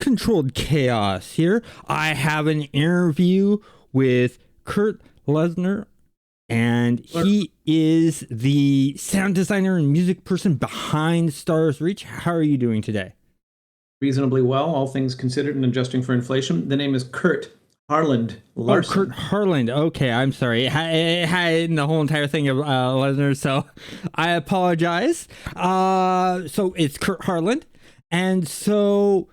Controlled Chaos here. I have an interview with Kurt Lesnar, and he is the sound designer and music person behind Stars Reach. How are you doing today? Reasonably well, all things considered and adjusting for inflation. The name is Kurt Harland Larson. Oh, Kurt Harland. Okay, I'm sorry. It had the whole entire thing of Lesnar, so I apologize. So it's Kurt Harland, and so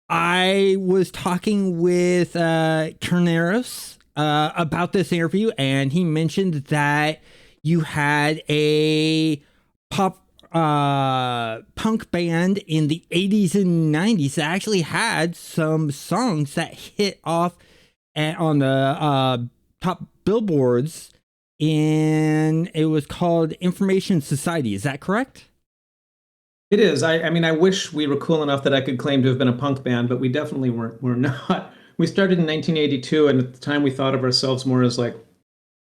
I was talking with Carneros about this interview, and he mentioned that you had a pop punk band in the 80s and 90s that actually had some songs that hit off on the top billboards, and it was called Information Society. Is that correct? It is. I mean, I wish we were cool enough that I could claim to have been a punk band, but we definitely weren't. We're not. We started in 1982, and at the time we thought of ourselves more as like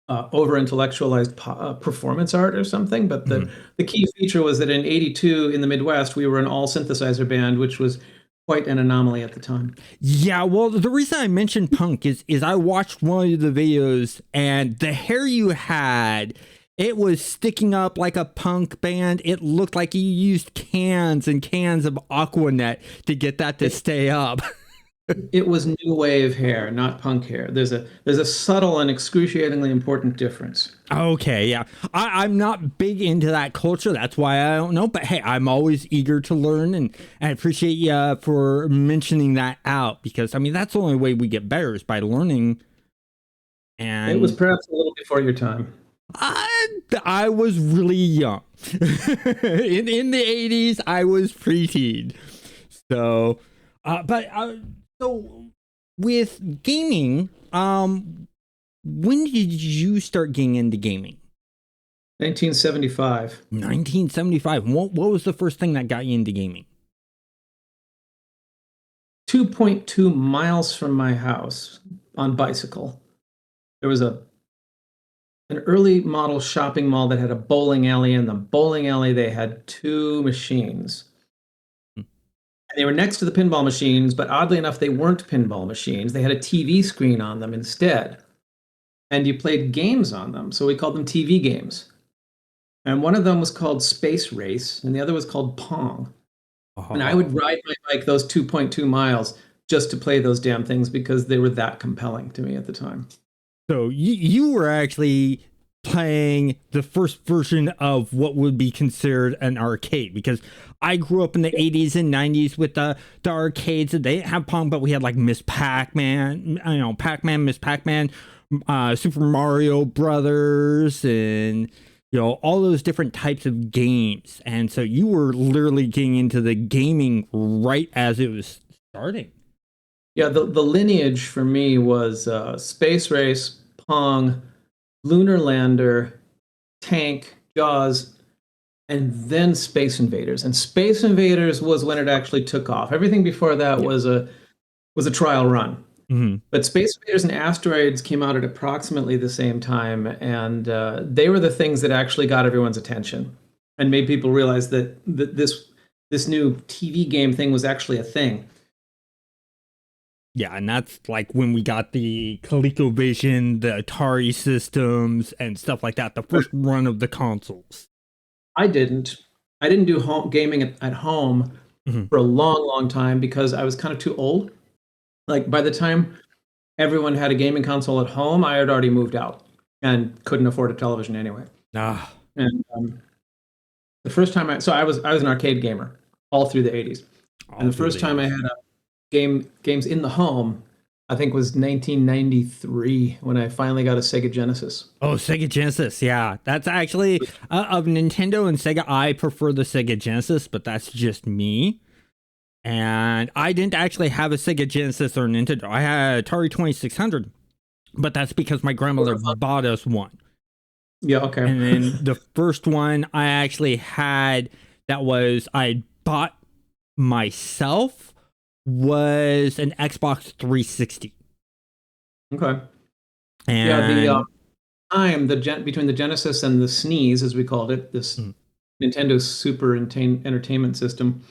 over-intellectualized performance art or something. But the key feature was that in 82 in the Midwest, we were an all-synthesizer band, which was quite an anomaly at the time. Yeah, well, the reason I mentioned punk is I watched one of the videos, and the hair you had, it was sticking up like a punk band. It looked like you used cans and cans of Aquanet to get that to stay up. It was new wave hair, not punk hair. There's a subtle and excruciatingly important difference. Okay, yeah. I'm not big into that culture. That's why I don't know. But hey, I'm always eager to learn, and I appreciate you for mentioning that out, because, I mean, that's the only way we get better is by learning. And it was perhaps a little before your time. I was really young. in the 80s, I was preteen. So, so with gaming, when did you start getting into gaming? 1975. 1975. What was the first thing that got you into gaming? 2.2 miles from my house on bicycle, there was an early model shopping mall that had a bowling alley. In the bowling alley, they had two machines. They were next to the pinball machines, but oddly enough, they weren't pinball machines. They had a TV screen on them instead. And you played games on them, so we called them TV games. And one of them was called Space Race, and the other was called Pong. And I would ride my bike those 2.2 miles just to play those damn things because they were that compelling to me at the time. So you were actually playing the first version of what would be considered an arcade, because I grew up in the 80s and 90s with the arcades. They didn't have Pong, but we had like Miss Pac-Man, Pac-Man, Miss Pac-Man, Super Mario Brothers, and all those different types of games. And so you were literally getting into the gaming right as it was starting. Yeah, the lineage for me was Space Race, Pong, Lunar Lander, Tank, Jaws, and then Space Invaders. And Space Invaders was when it actually took off. Everything before that was a trial run. Mm-hmm. But Space Invaders and Asteroids came out at approximately the same time, and they were the things that actually got everyone's attention and made people realize that this new TV game thing was actually a thing. Yeah, and that's like when we got the ColecoVision, the Atari systems, and stuff like that. The first run of the consoles. I didn't do home gaming at home for a long, long time because I was kind of too old. Like by the time everyone had a gaming console at home, I had already moved out and couldn't afford a television anyway. And the first time I was an arcade gamer all through the 80s. And the first time I had a games in the home, I think, was 1993 when I finally got a Sega Genesis. Oh, Sega Genesis, yeah. That's actually of Nintendo and Sega, I prefer the Sega Genesis, but that's just me. And I didn't actually have a Sega Genesis or Nintendo. I had Atari 2600, but that's because my grandmother bought us one. Yeah, okay. And then the first one I actually had I bought myself was an Xbox 360. Okay. And yeah, between the Genesis and the SNES, as we called it, this Nintendo Super Entertainment System,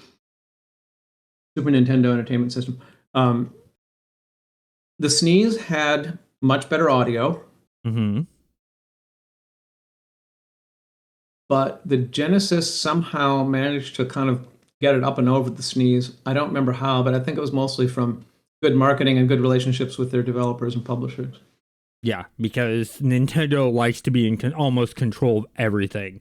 Super Nintendo Entertainment System. Um, the SNES had much better audio, Mm-hmm. but the Genesis somehow managed to kind of get it up and over the SNES. I don't remember how, but I think it was mostly from good marketing and good relationships with their developers and publishers. Yeah, because Nintendo likes to be in almost control of everything.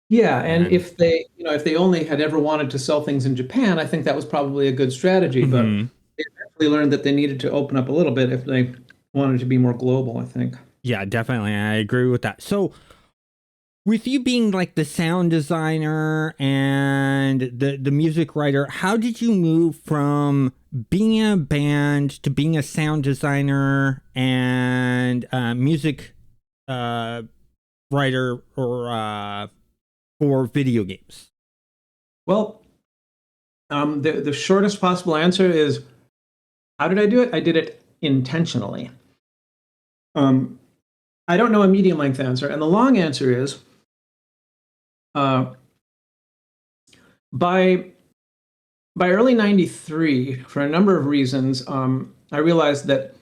Yeah, and And if they only had ever wanted to sell things in Japan, I think that was probably a good strategy. But mm-hmm. they eventually learned that they needed to open up a little bit if they wanted to be more global, I think. Yeah, definitely. I agree with that. So, with you being like the sound designer and the music writer, how did you move from being in a band to being a sound designer and music uh, writer or for video games? Well, the shortest possible answer is, how did I do it? I did it intentionally. Um, I don't know a medium length answer, and the long answer is, uh, by early '93, for a number of reasons, I realized that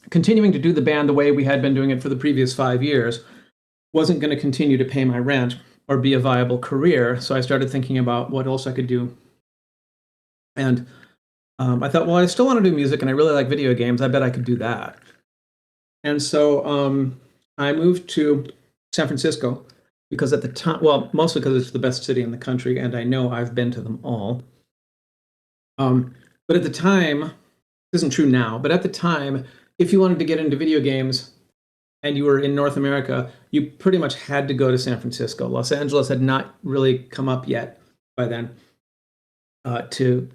continuing to do the band the way we had been doing it for the previous 5 years wasn't going to continue to pay my rent or be a viable career. So I started thinking about what else I could do. And I thought, well, I still want to do music and I really like video games. I bet I could do that. And so I moved to San Francisco because at the time, well, mostly because it's the best city in the country and I know I've been to them all. But at the time, this isn't true now, but at the time, if you wanted to get into video games and you were in North America, you pretty much had to go to San Francisco. Los Angeles had not really come up yet by then to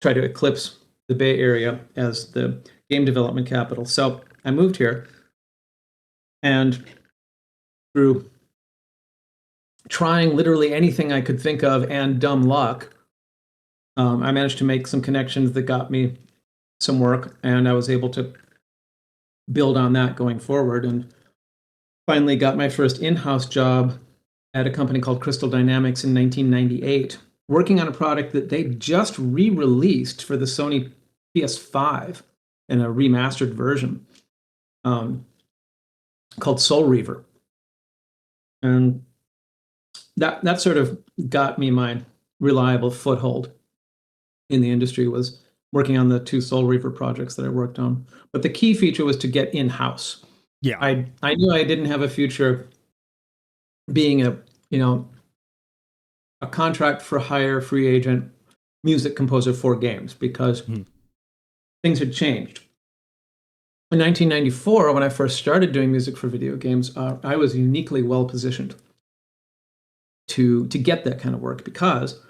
try to eclipse the Bay Area as the game development capital. So I moved here, and through trying literally anything I could think of and dumb luck, I managed to make some connections that got me some work, and I was able to build on that going forward, and finally got my first in-house job at a company called Crystal Dynamics in 1998, working on a product that they just re-released for the Sony PS5 in a remastered version called Soul Reaver. And that sort of got me my reliable foothold in the industry, was working on the two Soul Reaver projects that I worked on. But the key feature was to get in-house. Yeah. I knew I didn't have a future being a contract for hire free agent music composer for games, because things had changed. In 1994, when I first started doing music for video games, I was uniquely well positioned to get that kind of work, because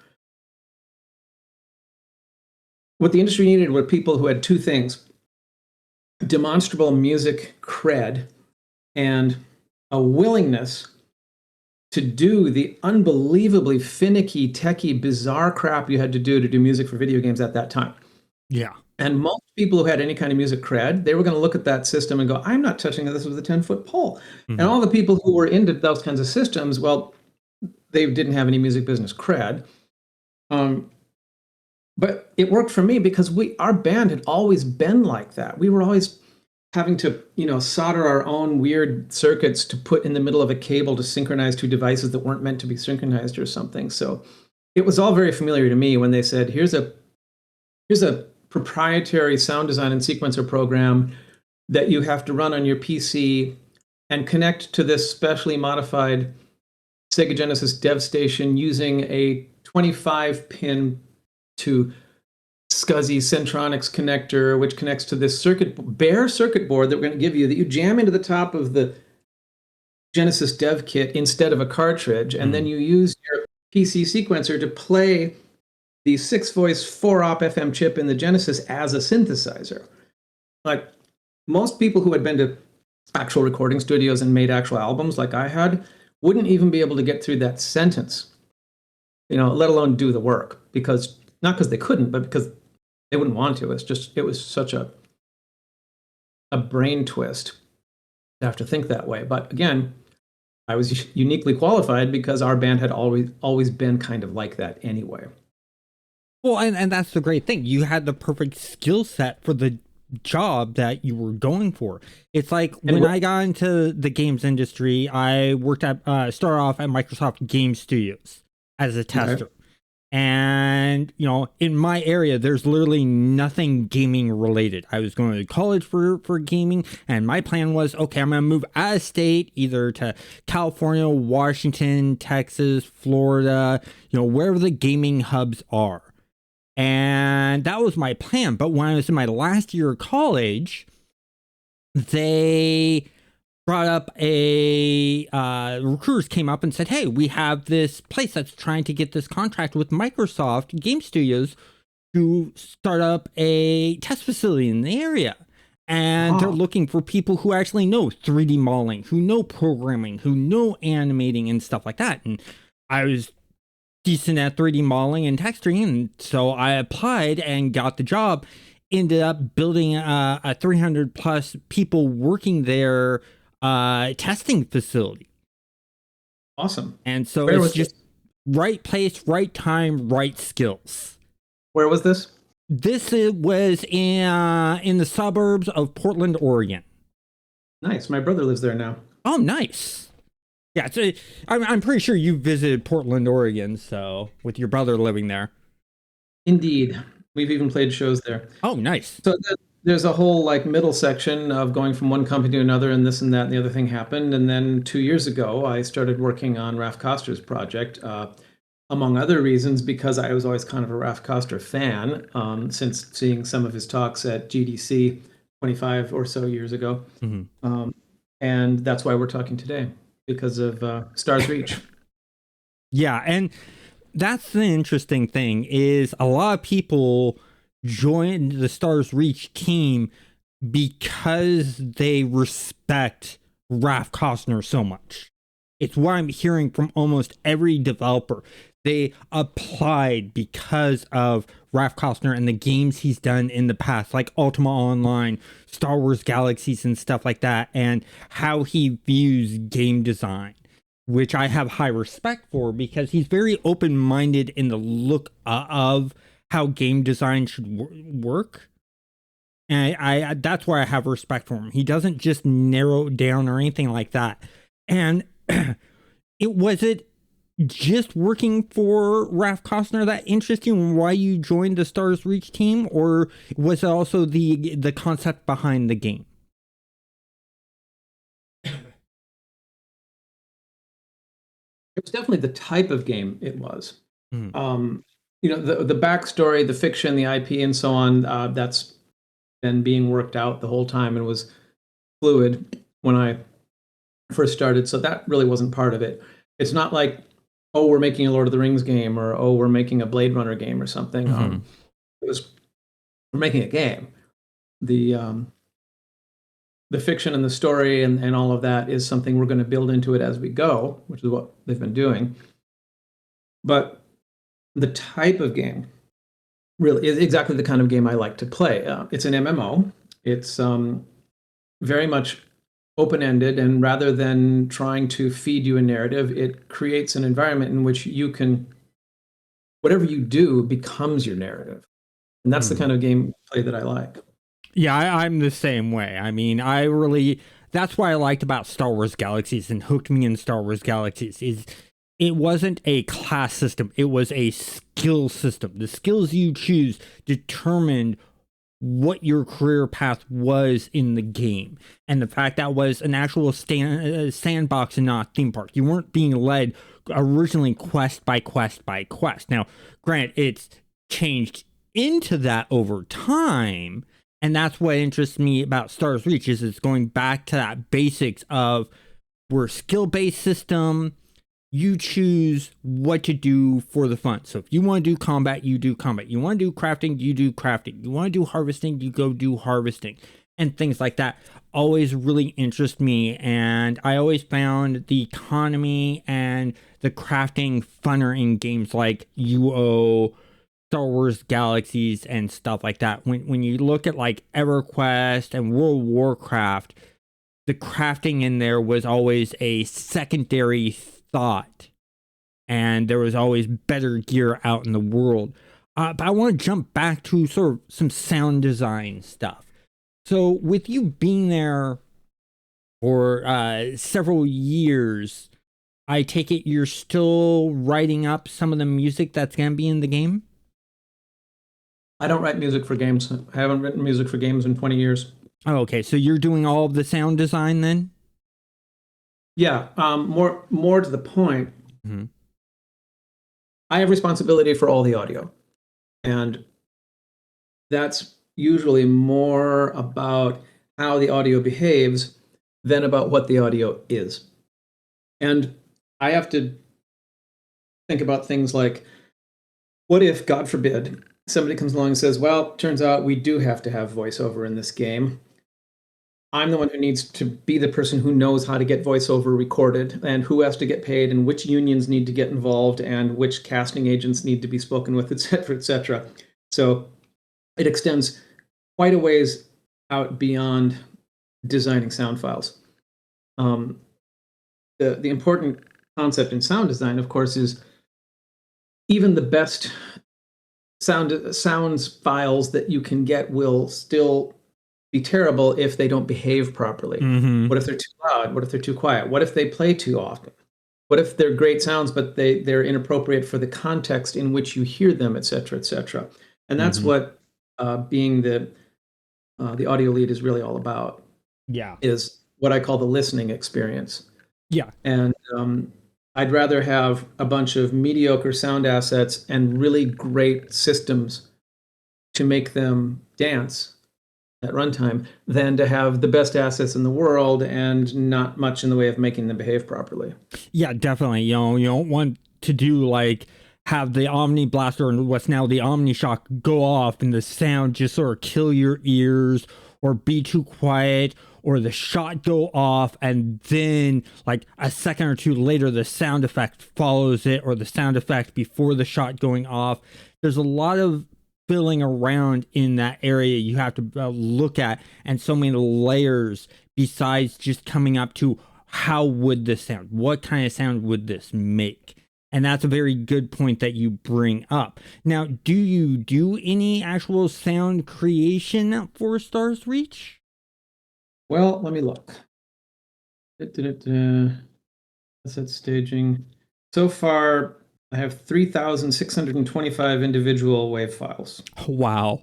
what the industry needed were people who had two things: demonstrable music cred and a willingness to do the unbelievably finicky, techie, bizarre crap you had to do music for video games at that time. Yeah. And most people who had any kind of music cred, they were going to look at that system and go, I'm not touching this with a 10-foot pole. Mm-hmm. And all the people who were into those kinds of systems, well, they didn't have any music business cred. But it worked for me because our band had always been like that. We were always having to, solder our own weird circuits to put in the middle of a cable to synchronize two devices that weren't meant to be synchronized or something. So it was all very familiar to me when they said, here's a proprietary sound design and sequencer program that you have to run on your PC and connect to this specially modified Sega Genesis dev station using a 25-pin to SCSI Centronics connector, which connects to this bare circuit board that we're going to give you, that you jam into the top of the Genesis dev kit instead of a cartridge, and then you use your PC sequencer to play the 6-voice 4-op FM chip in the Genesis as a synthesizer. Like, most people who had been to actual recording studios and made actual albums like I had wouldn't even be able to get through that sentence, let alone do the work, because not because they couldn't, but because they wouldn't want to. It was such a brain twist to have to think that way. But again, I was uniquely qualified because our band had always been kind of like that anyway. Well, and that's the great thing. You had the perfect skill set for the job that you were going for. It's like And when I got into the games industry, I worked at started off at Microsoft Game Studios as a okay. tester. And in my area there's literally nothing gaming related. I was going to college for gaming, and my plan was, okay, I'm going to move out of state, either to California, Washington, Texas, Florida, wherever the gaming hubs are. And that was my plan. But when I was in my last year of college, they brought up recruiters came up and said, hey, we have this place that's trying to get this contract with Microsoft Game Studios to start up a test facility in the area. And they're looking for people who actually know 3D modeling, who know programming, who know animating and stuff like that. And I was decent at 3D modeling and texturing, and so I applied and got the job. Ended up building a 300 plus people working there testing facility. Awesome. And so Where it's was just this? right place, right time, right skills. Where was this? This was in the suburbs of Portland, Oregon. Nice. My brother lives there now. Oh, nice. Yeah, so I'm pretty sure you visited Portland, Oregon, so with your brother living there. Indeed. We've even played shows there. Oh, nice. So there's a whole like middle section of going from one company to another, and this and that and the other thing happened. And then 2 years ago, I started working on Raf Koster's project, among other reasons, because I was always kind of a Raf Koster fan, since seeing some of his talks at GDC 25 or so years ago. And that's why we're talking today, because of Stars Reach. Yeah, and that's the interesting thing is a lot of people joined the Stars Reach team because they respect Raf Costner so much. It's what I'm hearing from almost every developer. They applied because of Raf Costner and the games he's done in the past, like Ultima Online, Star Wars Galaxies, and stuff like that, and how he views game design, which I have high respect for because he's very open-minded in the look of how game design should work. And I that's why I have respect for him. He doesn't just narrow it down or anything like that. And it just working for Raf Costner that interested you and why you joined the Stars Reach team, or was it also the concept behind the game? It was definitely the type of game it was. The backstory, the fiction, the IP, and so on, that's been being worked out the whole time and was fluid when I first started. So that really wasn't part of it. It's not like, oh, we're making a Lord of the Rings game, or oh, we're making a Blade Runner game or something. It was, we're making a game. The fiction and the story and all of that is something we're going to build into it as we go, which is what they've been doing. But the type of game really is exactly the kind of game I like to play. It's an MMO. It's very much open-ended, and rather than trying to feed you a narrative, it creates an environment in which you can, whatever you do becomes your narrative. And that's the kind of gameplay that I like. Yeah, I'm the same way. I mean, that's what I liked about Star Wars Galaxies and hooked me in Star Wars Galaxies is it wasn't a class system. It was a skill system. The skills you choose determined what your career path was in the game. And the fact that was an actual sandbox and not a theme park. You weren't being led originally quest by quest by quest. Now, granted, it's changed into that over time. And that's what interests me about Stars Reach is it's going back to that basics of we're a skill-based system. You choose what to do for the fun. So if you want to do combat, you do combat. You want to do crafting, you do crafting. You want to do harvesting, you go do harvesting. And things like that always really interest me. And I always found the economy and the crafting funner in games like UO, Star Wars Galaxies, and stuff like that. When you look at like EverQuest and World of Warcraft, the crafting in there was always a secondary thought, and there was always better gear out in the world. But I want to jump back to sort of some sound design stuff. So, with you being there for several years, I take it you're still writing up some of the music that's going to be in the game? I don't write music for games. I haven't written music for games in 20 years. Oh, okay. So, you're doing all of the sound design then? Yeah, more to the point, Mm-hmm. I have responsibility for all the audio, and that's usually more about how the audio behaves than about what the audio is. And I have to think about things like, what if, God forbid, somebody comes along and says, well, turns out we do have to have voiceover in this game. I'm the one who needs to be the person who knows how to get voiceover recorded and who has to get paid and which unions need to get involved and which casting agents need to be spoken with, et cetera, et cetera. So it extends quite a ways out beyond designing sound files. The important concept in sound design, of course, is even the best sounds files that you can get will still be terrible if they don't behave properly. Mm-hmm. What if they're too loud? What if they're too quiet? What if they play too often? What if they're great sounds, but they're inappropriate for the context in which you hear them, et cetera, et cetera? And that's Mm-hmm. what being the audio lead is really all about, Yeah. is what I call the listening experience. Yeah. And I'd rather have a bunch of mediocre sound assets and really great systems to make them dance at runtime than to have the best assets in the world and not much in the way of making them behave properly. Yeah, definitely. You don't want to do like have the Omni Blaster and what's now the Omni Shock go off and the sound just sort of kill your ears or be too quiet or the shot go off and then like a second or two later the sound effect follows it or the sound effect before the shot going off. There's a lot of filling around in that area you have to look at and so many layers besides just coming up to how would this sound? What kind of sound would this make? And that's a very good point that you bring up. Now, do you do any actual sound creation for Stars Reach? Well, let me look. Asset staging. So far, I have 3,625 individual WAV files. Wow.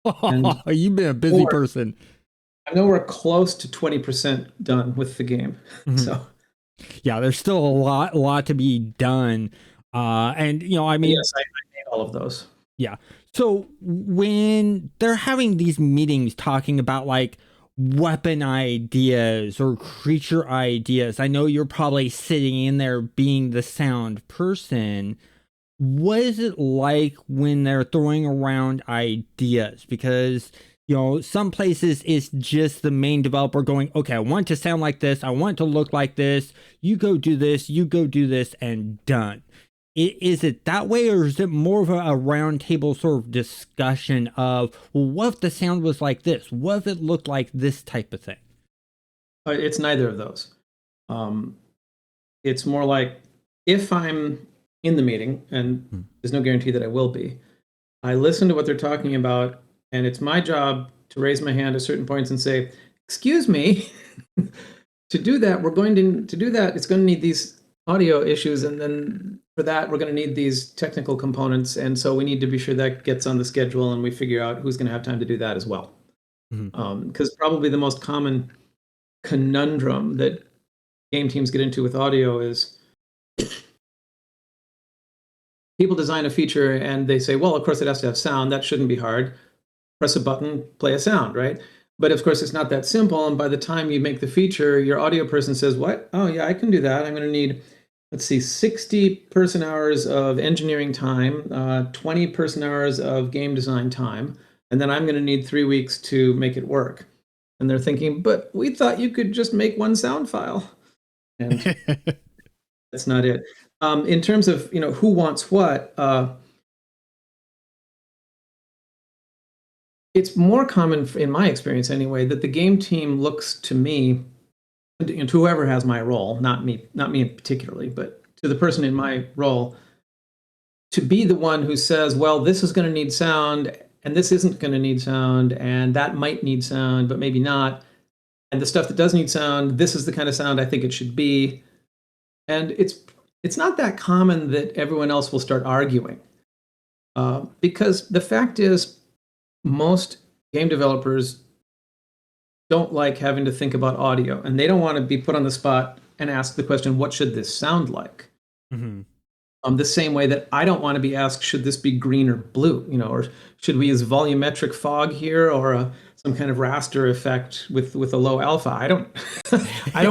And You've been a busy person. I know we're close to 20% done with the game. Mhm. So yeah, there's still a lot to be done. And I mean, yes, I made all of those. yeah. So when they're having these meetings talking about like weapon ideas or creature ideas, I know you're probably sitting in there being the sound person. What is it like when they're throwing around ideas? Because some places it's just the main developer going, okay, I want it to sound like this, I want it to look like this, you go do this, you go do this, and done. Is it that way, or is it more of a round table sort of discussion of, well, what if the sound was like this? What if it looked like this type of thing? It's neither of those. It's more like, if I'm in the meeting, and there's no guarantee that I will be, I listen to what they're talking about, and it's my job to raise my hand at certain points and say, excuse me, to do that, it's going to need these audio issues, and then for that, we're going to need these technical components, and so we need to be sure that gets on the schedule, and we figure out who's going to have time to do that as well. Because probably the most common conundrum that game teams get into with audio is people design a feature and they say, well, of course it has to have sound. That shouldn't be hard. Press a button, play a sound, right? But of course, it's not that simple. And by the time you make the feature, your audio person says, what? Oh, yeah, I can do that. I'm going to need, let's see, 60 person hours of engineering time, 20 person hours of game design time. And then I'm going to need 3 weeks to make it work. And they're thinking, but we thought you could just make one sound file. And that's not it. In terms of who wants what, it's more common, in my experience anyway, that the game team looks to me, and to whoever has my role, not me particularly, but to the person in my role, to be the one who says, well, this is going to need sound and this isn't going to need sound and that might need sound, but maybe not. And the stuff that does need sound, this is the kind of sound I think it should be. And it's not that common that everyone else will start arguing. Because the fact is, most game developers don't like having to think about audio, and they don't want to be put on the spot and ask the question, what should this sound like? Mm-hmm. The same way that I don't want to be asked, should this be green or blue? Or should we use volumetric fog here, or some kind of raster effect with a low alpha? I don't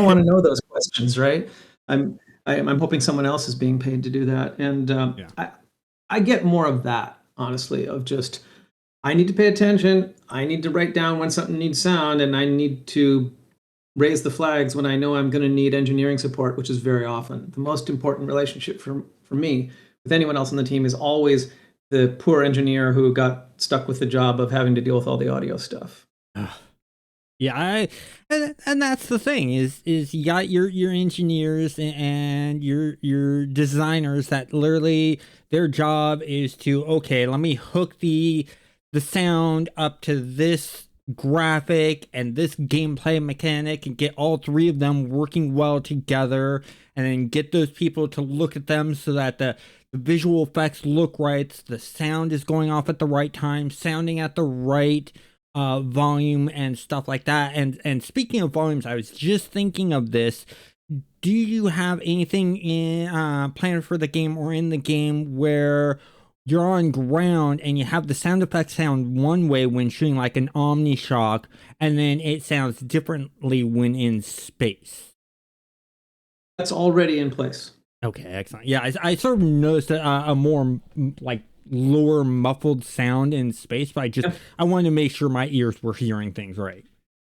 want to know those questions, right? I'm hoping someone else is being paid to do that, and I get more of that, honestly, of just, I need to pay attention, I need to write down when something needs sound, and I need to raise the flags when I know I'm going to need engineering support, which is very often. The most important relationship for me with anyone else on the team is always the poor engineer who got stuck with the job of having to deal with all the audio stuff. Yeah, and that's the thing is you got your engineers and your designers that literally their job is to, okay, let me hook the sound up to this graphic and this gameplay mechanic and get all three of them working well together, and then get those people to look at them so that the visual effects look right, the sound is going off at the right time, sounding at the right volume and stuff like that. And speaking of volumes, I was just thinking of this. Do you have anything in planned for the game or in the game where you're on ground and you have the sound effects sound one way when shooting like an Omnishock, and then it sounds differently when in space? That's already in place. Okay, excellent. Yeah, I sort of noticed a more like lower muffled sound in space, but I wanted to make sure my ears were hearing things right.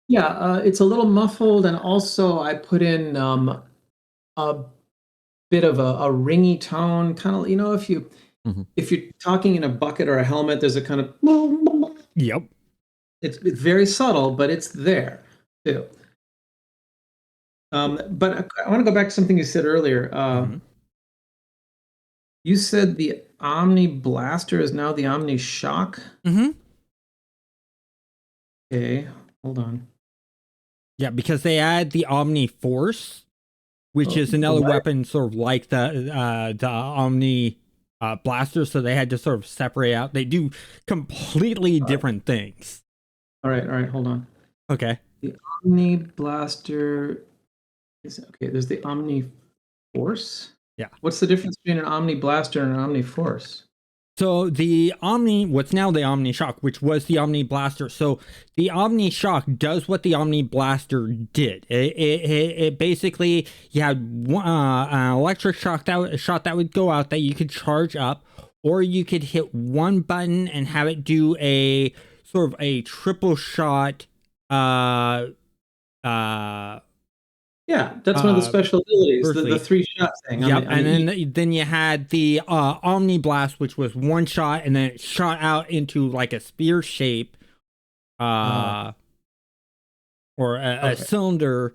Yeah, it's a little muffled, and also I put in a bit of a ringy tone, kind of, if you're talking in a bucket or a helmet, there's a kind of Yep. It's very subtle, but it's there too. But I want to go back to something you said earlier. You said the Omni Blaster is now the Omni Shock. Okay, hold on. Yeah, because they add the Omni Force, which is another weapon sort of like the Omni Blaster, so they had to sort of separate out. They do completely different things. All right, hold on. Okay. The Omni Blaster is okay. There's the Omni Force. Yeah. What's the difference between an Omni Blaster and an Omni Force? So the what's now the Omni Shock, which was the Omni Blaster. So the Omni Shock does what the Omni Blaster did. It basically, you had an electric shot that would go out that you could charge up, or you could hit one button and have it do a sort of a triple shot. Yeah, that's one of the special abilities, the 3-shot thing. Yep, and then you had the Omni Blast, which was one shot, and then it shot out into like a spear shape, or a cylinder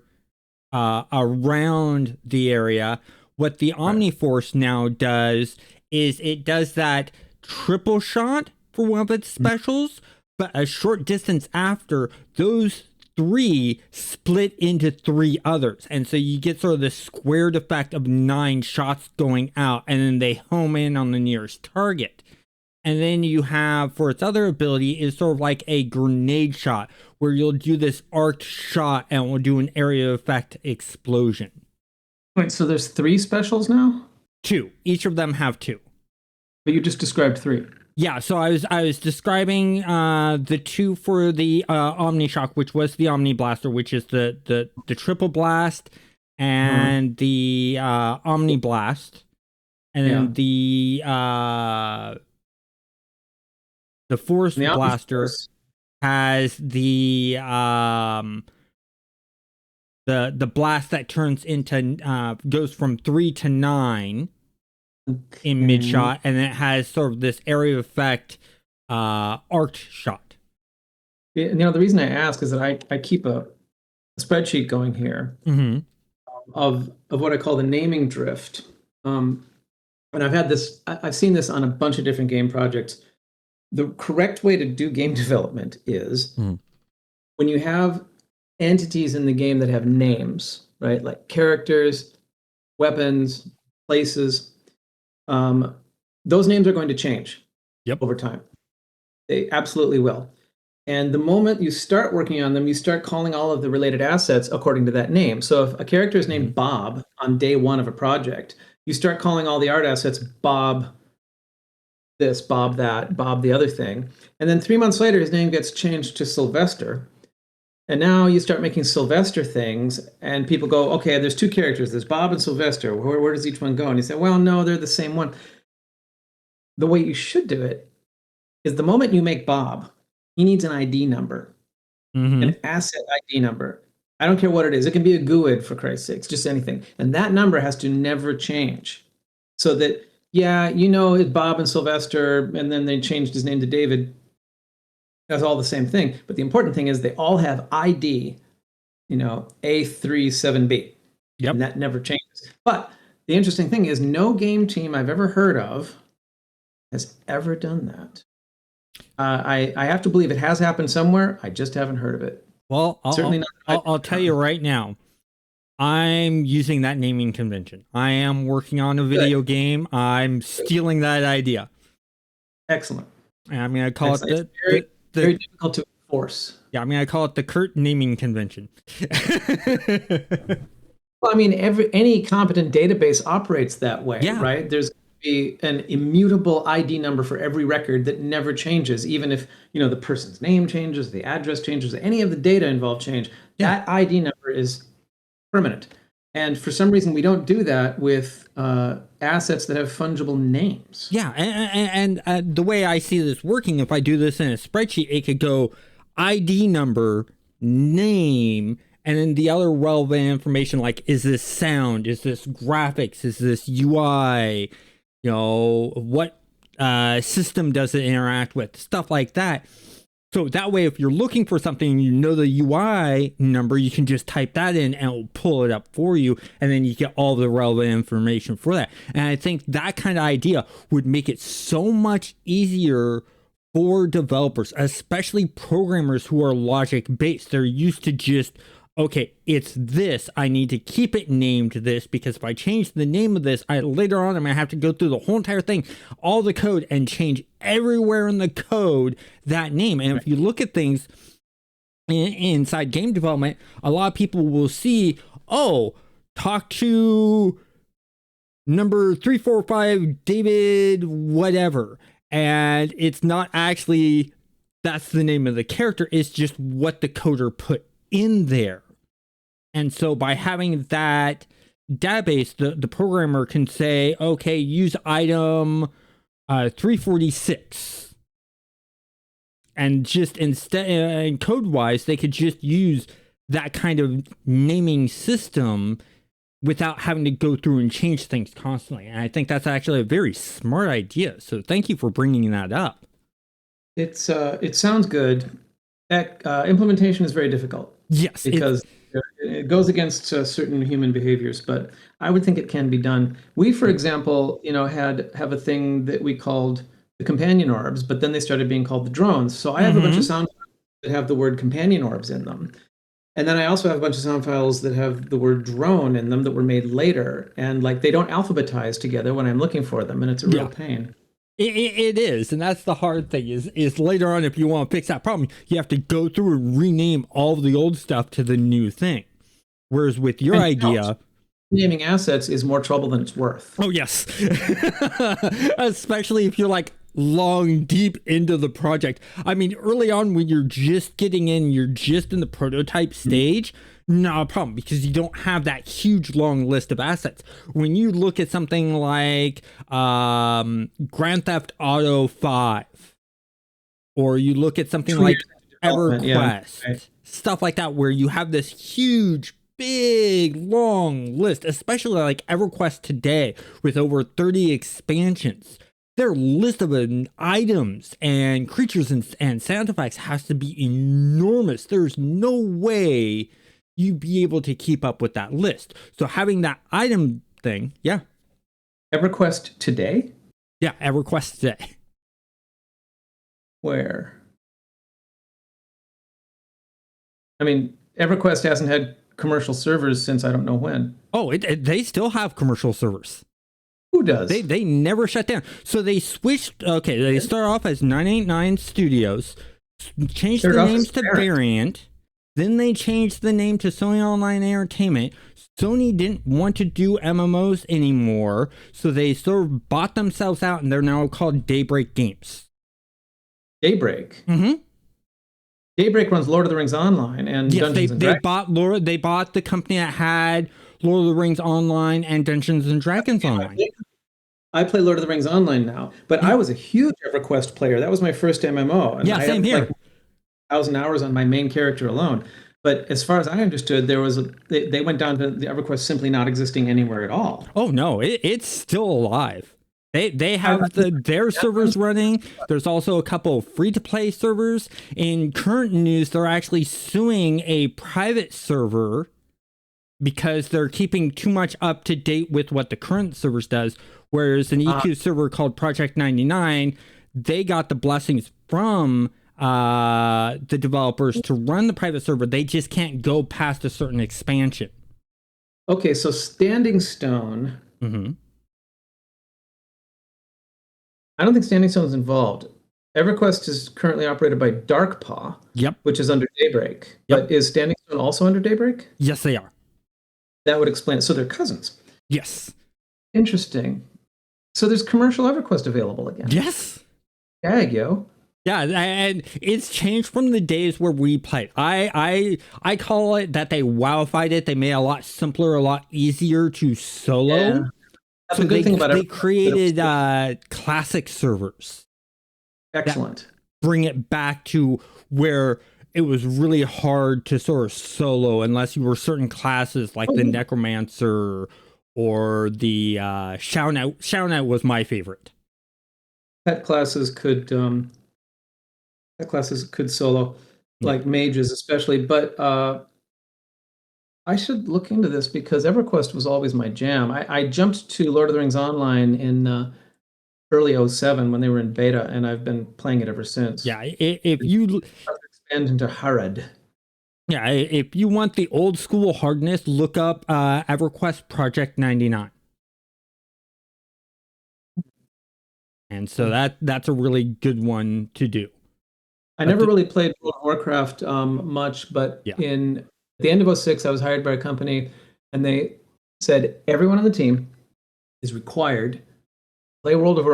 around the area. What the Omni Force now does is it does that triple shot for one of its specials, but a short distance after, those 3 split into 3 others, and so you get sort of the squared effect of 9 shots going out, and then they home in on the nearest target. And then you have, for its other ability, is sort of like a grenade shot, where you'll do this arced shot and will do an area effect explosion. Wait, so there's 3 specials now? 2. Each of them have 2. But you just described 3. Yeah, so I was describing the 2 for the Omni Shock, which was the Omni Blaster, which is the triple blast, and the Omni Blast, and then the Force Blaster has the blast that turns into goes from 3 to 9. In mid shot, and it has sort of this area effect arced shot. The reason I ask is that I keep a spreadsheet going here of what I call the naming drift. and I've seen this on a bunch of different game projects. The correct way to do game development is when you have entities in the game that have names, right? Like characters, weapons, places. Those names are going to change over time. They absolutely will. And the moment you start working on them, you start calling all of the related assets according to that name. So if a character is named Bob on day one of a project, you start calling all the art assets Bob this, Bob that, Bob the other thing. And then 3 months later, his name gets changed to Sylvester. And now you start making Sylvester things, and people go, okay, there's two characters. There's Bob and Sylvester. Where does each one go? And you say, well, no, they're the same one. The way you should do it is the moment you make Bob, he needs an ID number, an asset ID number. I don't care what it is. It can be a GUID, for Christ's sakes, just anything. And that number has to never change. So that, yeah, it's Bob and Sylvester, and then they changed his name to David. That's all the same thing. But the important thing is they all have ID, A37B. Yep. And that never changes. But the interesting thing is no game team I've ever heard of has ever done that. I have to believe it has happened somewhere. I just haven't heard of it. Well, I'll tell you right now, I'm using that naming convention. I am working on a video game. I'm stealing that idea. Excellent. And I'm going to call it very difficult to enforce. Yeah, I'm going to call it the Kurt naming convention. Well, I mean, any competent database operates that way, right? There's be an immutable ID number for every record that never changes, even if the person's name changes, the address changes, any of the data involved change. That ID number is permanent. And for some reason, we don't do that with assets that have fungible names. Yeah, and the way I see this working, if I do this in a spreadsheet, it could go ID number, name, and then the other relevant information, like, is this sound, is this graphics, is this UI, what system does it interact with, stuff like that. So that way, if you're looking for something, the UI number, you can just type that in and it'll pull it up for you. And then you get all the relevant information for that. And I think that kind of idea would make it so much easier for developers, especially programmers who are logic based. They're used to just, okay, it's this. I need to keep it named this, because if I change the name of this, later on I'm going to have to go through the whole entire thing, all the code, and change everywhere in the code that name. And if you look at things inside game development, a lot of people will see, talk to number 345 David whatever. And it's not actually, that's the name of the character. It's just what the coder put in there. And so by having that database, the programmer can say, okay, use item 346. And just instead, and code wise, they could just use that kind of naming system without having to go through and change things constantly. And I think that's actually a very smart idea. So thank you for bringing that up. It sounds good. Implementation is very difficult. Yes, because it goes against certain human behaviors, but I would think it can be done. We, for example, have a thing that we called the companion orbs, but then they started being called the drones. So I have a bunch of sound files that have the word companion orbs in them. And then I also have a bunch of sound files that have the word drone in them that were made later. And they don't alphabetize together when I'm looking for them. And it's a real pain. It is, and that's the hard thing is later on, if you want to fix that problem, you have to go through and rename all the old stuff to the new thing. Whereas with your idea, naming assets is more trouble than it's worth. Oh, yes. Especially if you're long deep into the project. I mean, early on when you're just getting in, you're just in the prototype stage, not a problem, because you don't have that huge long list of assets. When you look at something like Grand Theft Auto 5, or you look at something like EverQuest, stuff like that, where you have this huge, big, long list, especially like EverQuest today with over 30 expansions. Their list of items and creatures and sound effects has to be enormous. There's no way you'd be able to keep up with that list. So having that item thing, EverQuest today? Yeah, EverQuest today. Where? I mean, EverQuest hasn't had commercial servers since I don't know when. Oh, they still have commercial servers. Who does? They never shut down. So they switched. Okay, they start off as 989 Studios, changed the names to Variant. Then they changed the name to Sony Online Entertainment. Sony didn't want to do MMOs anymore, so they sort of bought themselves out, and they're now called Daybreak Games. Daybreak? Mm-hmm. Daybreak runs Lord of the Rings Online and Dungeons and Dragons. They bought the company that had Lord of the Rings Online and Dungeons and Dragons Online. I play Lord of the Rings Online now, but I was a huge EverQuest player. That was my first MMO. And yeah, same here. Like 1,000 hours on my main character alone. But as far as I understood, they went down to the EverQuest simply not existing anywhere at all. Oh no, it's still alive. They have their servers running. There's also a couple of free-to-play servers. In current news, they're actually suing a private server because they're keeping too much up to date with what the current servers does. Whereas an EQ server called Project 99, they got the blessings from the developers to run the private server. They just can't go past a certain expansion. Okay, so Standing Stone. Mm-hmm. I don't think Standing Stone is involved. EverQuest is currently operated by Darkpaw, which is under Daybreak. Yep. But is Standing Stone also under Daybreak? Yes, they are. That would explain it. So they're cousins. Yes. Interesting. So there's commercial EverQuest available again. Yes. Yo. Yeah, and it's changed from the days where we played. I call it that they wowfied it. They made it a lot simpler, a lot easier to solo. Yeah. That's so a good thing about they created classic servers. Excellent. Bring it back to where it was really hard to sort of solo unless you were certain classes like the Necromancer or the Shoutout. Shoutout was my favorite. Pet classes could solo, like mages especially, but I should look into this because EverQuest was always my jam. I jumped to Lord of the Rings Online in early 07 when they were in beta, and I've been playing it ever since. Yeah, if you expand into Harad. Yeah, if you want the old school hardness, look up EverQuest Project 99. And so that's a really good one to do. I never really played World of Warcraft much, but at the end of 06, I was hired by a company, and they said everyone on the team is required to play World of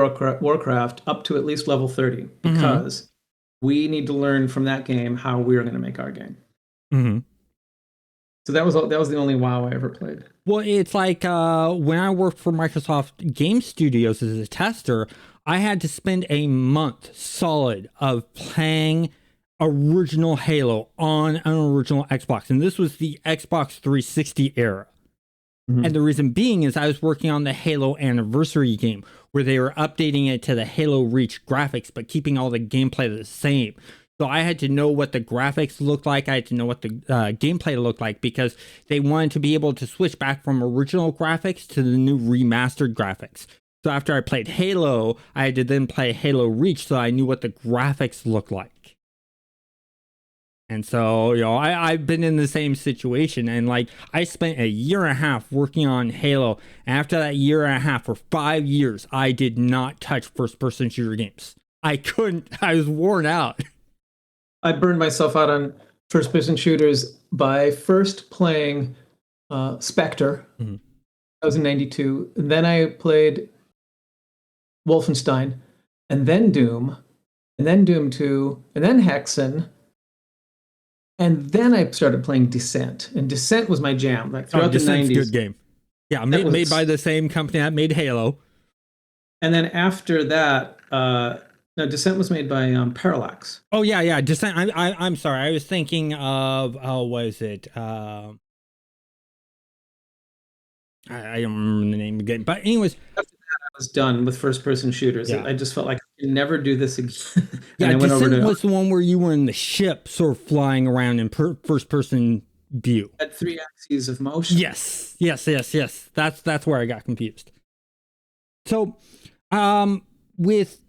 Warcraft up to at least level 30 because we need to learn from that game how we're going to make our game. Mm-hmm. So that was the only WoW I ever played. Well, it's like when I worked for Microsoft Game Studios as a tester, I had to spend a month solid of playing original Halo on an original Xbox. And this was the Xbox 360 era. Mm-hmm. And the reason being is I was working on the Halo Anniversary game where they were updating it to the Halo Reach graphics, but keeping all the gameplay the same. So I had to know what the graphics looked like. I had to know what the gameplay looked like because they wanted to be able to switch back from original graphics to the new remastered graphics. So after I played Halo, I had to then play Halo Reach so I knew what the graphics looked like. And so, I've been in the same situation. And like, I spent a year and a half working on Halo. And after that year and a half, for 5 years, I did not touch first-person shooter games. I couldn't. I was worn out. I burned myself out on first-person shooters by first playing Spectre. Mm-hmm. That was in 92. And then I played Wolfenstein, and then Doom, and then Doom 2, and then Hexen. And then I started playing Descent, and Descent was my jam. Like throughout the 90s. Good game. Yeah, made by the same company that made Halo. And then after that, no, Descent was made by Parallax. Oh yeah, Descent. I'm sorry, I was thinking of what is it? I don't remember the name of the game. But anyways, after that, I was done with first-person shooters. Yeah. I just felt like I could never do this again. Yeah, Descent was the one where you were in the ship, sort of flying around in first-person view. At 3 axes of motion. Yes. That's where I got confused. So, with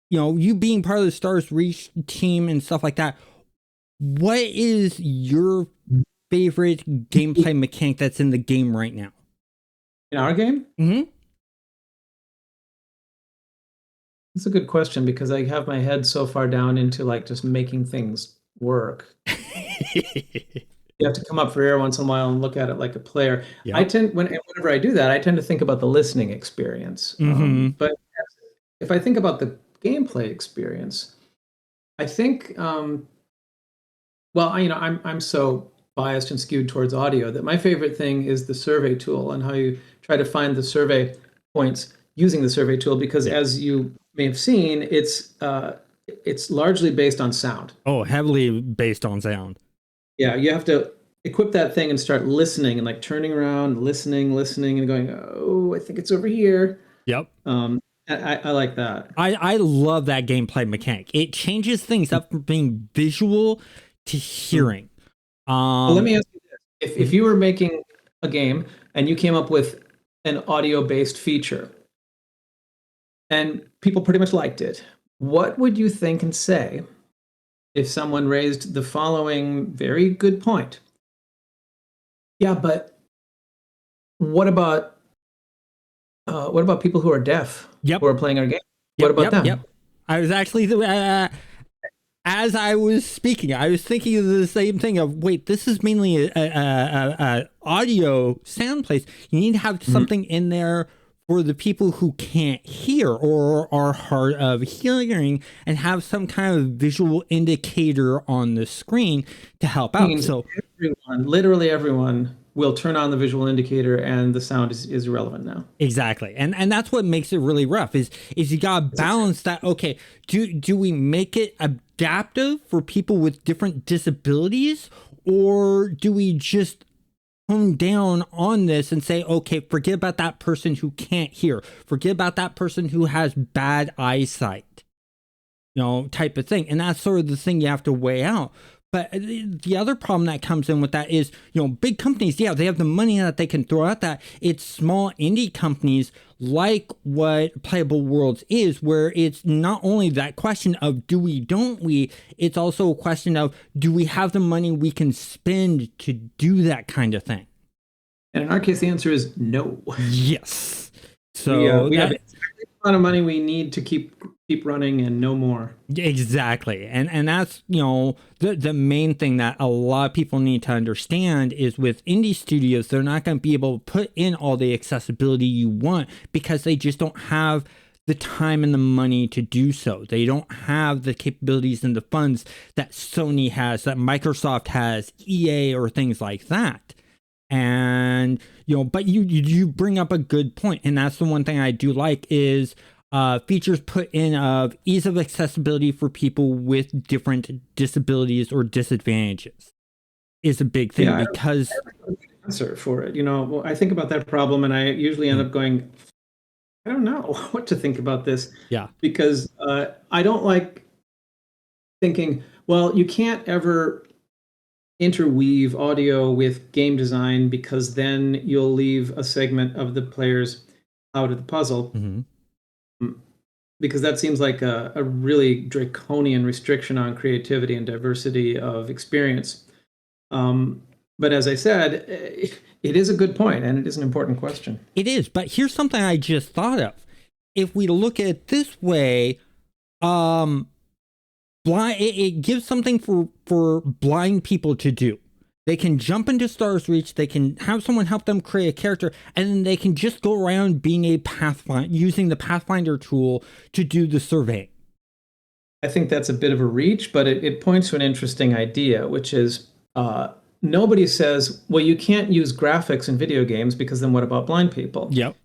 you being part of the Stars Reach team and stuff like that, what is your favorite gameplay mechanic that's in the game right now? In our game? Mm-hmm. That's a good question because I have my head so far down into like just making things work. You have to come up for air once in a while and look at it like a player. Yep. Whenever I do that, I tend to think about the listening experience. But if I think about the gameplay experience, I think, I'm so biased and skewed towards audio that my favorite thing is the survey tool and how you try to find the survey points using the survey tool, because as you may have seen, it's largely based on sound. Oh, heavily based on sound. Yeah, you have to equip that thing and start listening and like turning around, listening, and going, oh, I think it's over here. Yep. I like that. I love that gameplay mechanic. It changes things up from being visual to hearing. Well, let me ask you this. If you were making a game and you came up with an audio-based feature and people pretty much liked it, what would you think and say if someone raised the following very good point? Yeah, but what about people who are deaf who are playing our game? What about them? Yep. I was actually as I was speaking, I was thinking of the same thing of, wait, this is mainly a audio sound place. You need to have something in there for the people who can't hear or are hard of hearing, and have some kind of visual indicator on the screen to help out. So literally everyone will turn on the visual indicator and the sound is irrelevant now. Exactly. And that's what makes it really rough is you got to balance that. Okay, do we make it adaptive for people with different disabilities, or do we just hone down on this and say, okay, forget about that person who can't hear, forget about that person who has bad eyesight, type of thing. And that's sort of the thing you have to weigh out. But the other problem that comes in with that is, big companies, they have the money that they can throw at that. It's small indie companies like what Playable Worlds is, where it's not only that question of do we, don't we, it's also a question of do we have the money we can spend to do that kind of thing? And in our case, the answer is no. Yes. So we have a lot of money we need to keep running and no more. Exactly. And that's, the main thing that a lot of people need to understand is with indie studios, they're not going to be able to put in all the accessibility you want because they just don't have the time and the money to do so. They don't have the capabilities and the funds that Sony has, that Microsoft has, EA, or things like that. And, but you bring up a good point. And that's the one thing I do like is features put in of ease of accessibility for people with different disabilities or disadvantages is a big thing because I don't have an answer for it. I think about that problem and I usually end up going, I don't know what to think about this. Yeah. Because I don't like thinking, well, you can't ever interweave audio with game design because then you'll leave a segment of the players out of the puzzle. Because that seems like a really draconian restriction on creativity and diversity of experience. But as I said, it is a good point and it is an important question. It is, but here's something I just thought of. If we look at it this way, it gives something for blind people to do. They can jump into Stars Reach, they can have someone help them create a character, and then they can just go around being a Pathfinder, using the Pathfinder tool to do the surveying. I think that's a bit of a reach, but it points to an interesting idea, which is nobody says, well, you can't use graphics in video games because then what about blind people? Yep.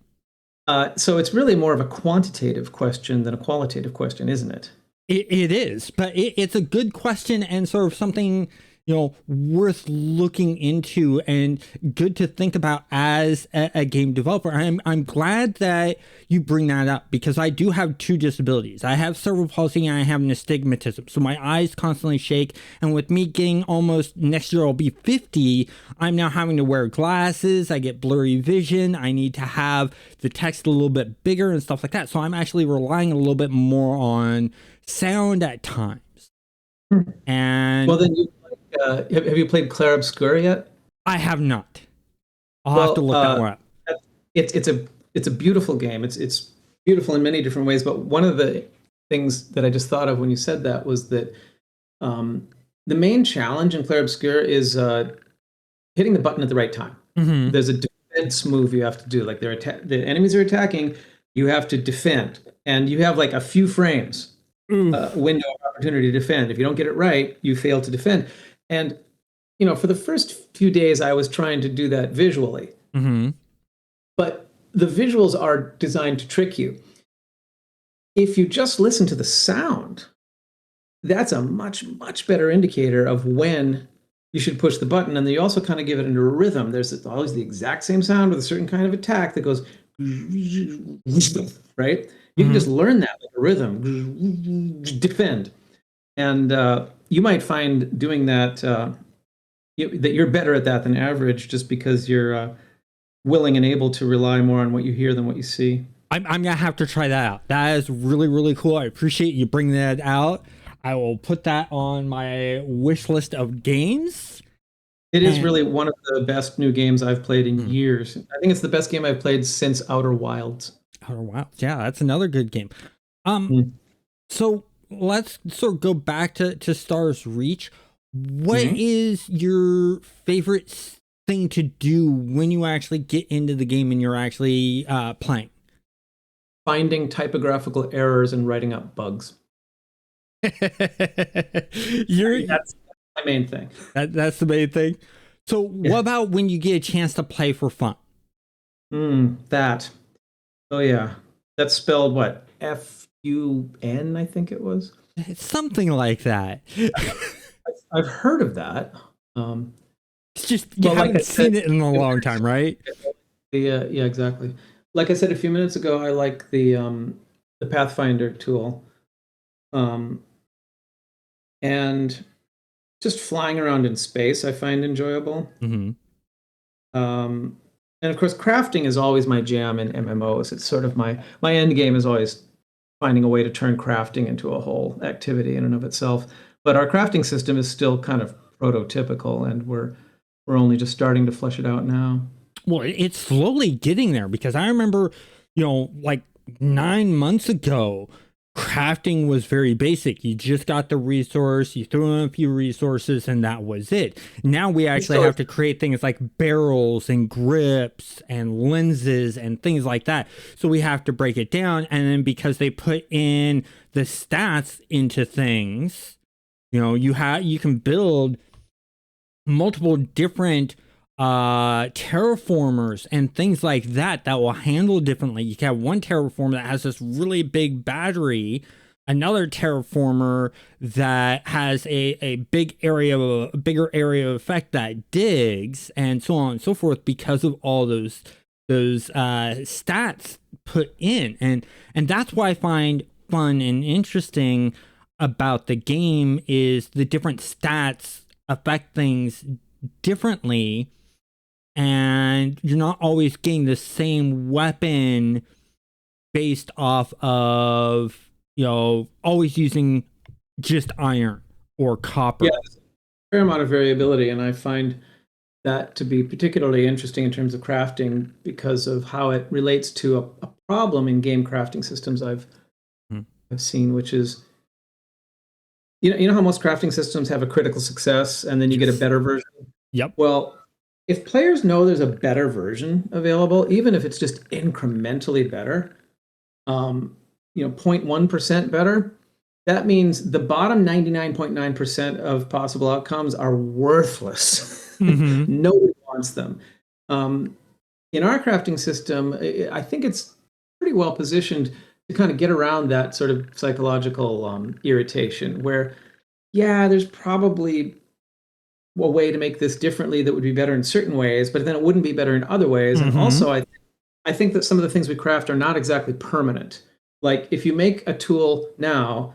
So it's really more of a quantitative question than a qualitative question, isn't it? It is, but it's a good question and sort of something worth looking into and good to think about as a game developer. I'm glad that you bring that up because I do have two disabilities. I have cerebral palsy and I have astigmatism. So my eyes constantly shake. And with me getting almost next year, I'll be 50. I'm now having to wear glasses. I get blurry vision. I need to have the text a little bit bigger and stuff like that. So I'm actually relying a little bit more on sound at times. And Well, then have you played Clair Obscur yet? I have not. I'll have to look that one up. It's a beautiful game. It's beautiful in many different ways. But one of the things that I just thought of when you said that was that the main challenge in Clair Obscur is hitting the button at the right time. Mm-hmm. There's a defense move you have to do. Like the enemies are attacking, you have to defend, and you have like a few frames window of opportunity to defend. If you don't get it right, you fail to defend. And for the first few days, I was trying to do that visually, Mm-hmm. but the visuals are designed to trick you. If you just listen to the sound, that's a much, much better indicator of when you should push the button. And then you also kind of give it into a rhythm. There's always the exact same sound with a certain kind of attack that goes, right? You can just learn that like a rhythm, defend. And you might find doing that, that you're better at that than average just because you're willing and able to rely more on what you hear than what you see. I'm gonna have to try that out. That is really, really cool. I appreciate you bringing that out. I will put that on my wish list of games. It is really one of the best new games I've played in years. I think it's the best game I've played since Outer Wilds. Outer Wilds, yeah, that's another good game. So let's sort of go back to Stars Reach. What is your favorite thing to do when you actually get into the game and you're actually playing? Finding typographical errors and writing up bugs. That's my main thing. That's the main thing. So what about when you get a chance to play for fun? That. Oh yeah. That's spelled what? Fun, I think it was. It's something like that. I've heard of that. It's just you haven't seen it in a long time, right? Yeah, exactly. Like I said a few minutes ago, I like the Pathfinder tool. And just flying around in space I find enjoyable. Mm-hmm. And of course, crafting is always my jam in MMOs. It's sort of my end game is always finding a way to turn crafting into a whole activity in and of itself. But our crafting system is still kind of prototypical, and we're only just starting to flesh it out now. Well, it's slowly getting there because I remember, like 9 months ago, crafting was very basic. You just got the resource, you threw in a few resources, and that was it. Now we actually have to create things like barrels and grips and lenses and things like that. So we have to break it down. And then because they put in the stats into things, you can build multiple different terraformers and things like that will handle differently. You can have one terraformer that has this really big battery, another terraformer that has a bigger area of effect that digs, and so on and so forth because of all those stats put in. And that's why I find fun and interesting about the game is the different stats affect things differently, and you're not always getting the same weapon based off of always using just iron or copper. Yeah, there's a fair amount of variability, and I find that to be particularly interesting in terms of crafting because of how it relates to a problem in game crafting systems I've seen, which is you know how most crafting systems have a critical success and then you get a better version? Yep. Well, if players know there's a better version available, even if it's just incrementally better, 0.1% better, that means the bottom 99.9% of possible outcomes are worthless. Nobody wants them. In our crafting system, I think it's pretty well positioned to kind of get around that sort of psychological irritation where, yeah, there's probably a way to make this differently that would be better in certain ways, but then it wouldn't be better in other ways. And Mm-hmm. also, I think that some of the things we craft are not exactly permanent. Like if you make a tool now,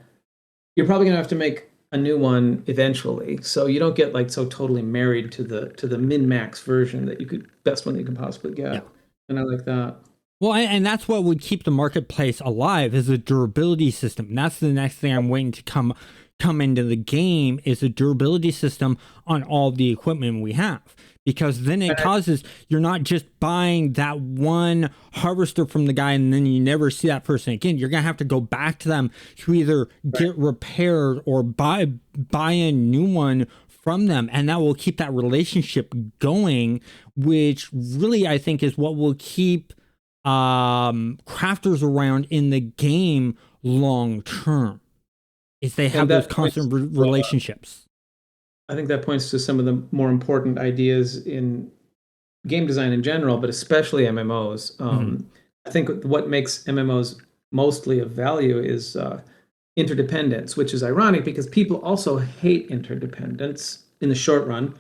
you're probably going to have to make a new one eventually. So you don't get like so totally married to the min max version that you could best one that you can possibly Yeah. get. And I like that. Well, and that's what would keep the marketplace alive is a durability system. And that's the next thing I'm waiting to come into the game is a durability system on all the equipment we have. Because then it causes you're not just buying that one harvester from the guy and then you never see that person again. You're gonna have to go back to them to either get repaired or buy a new one from them, and that will keep that relationship going, which really I think is what will keep crafters around in the game long term. Is they have those constant relationships. I think that points to some of the more important ideas in game design in general, but especially MMOs. I think what makes MMOs mostly of value is interdependence, which is ironic because people also hate interdependence in the short run.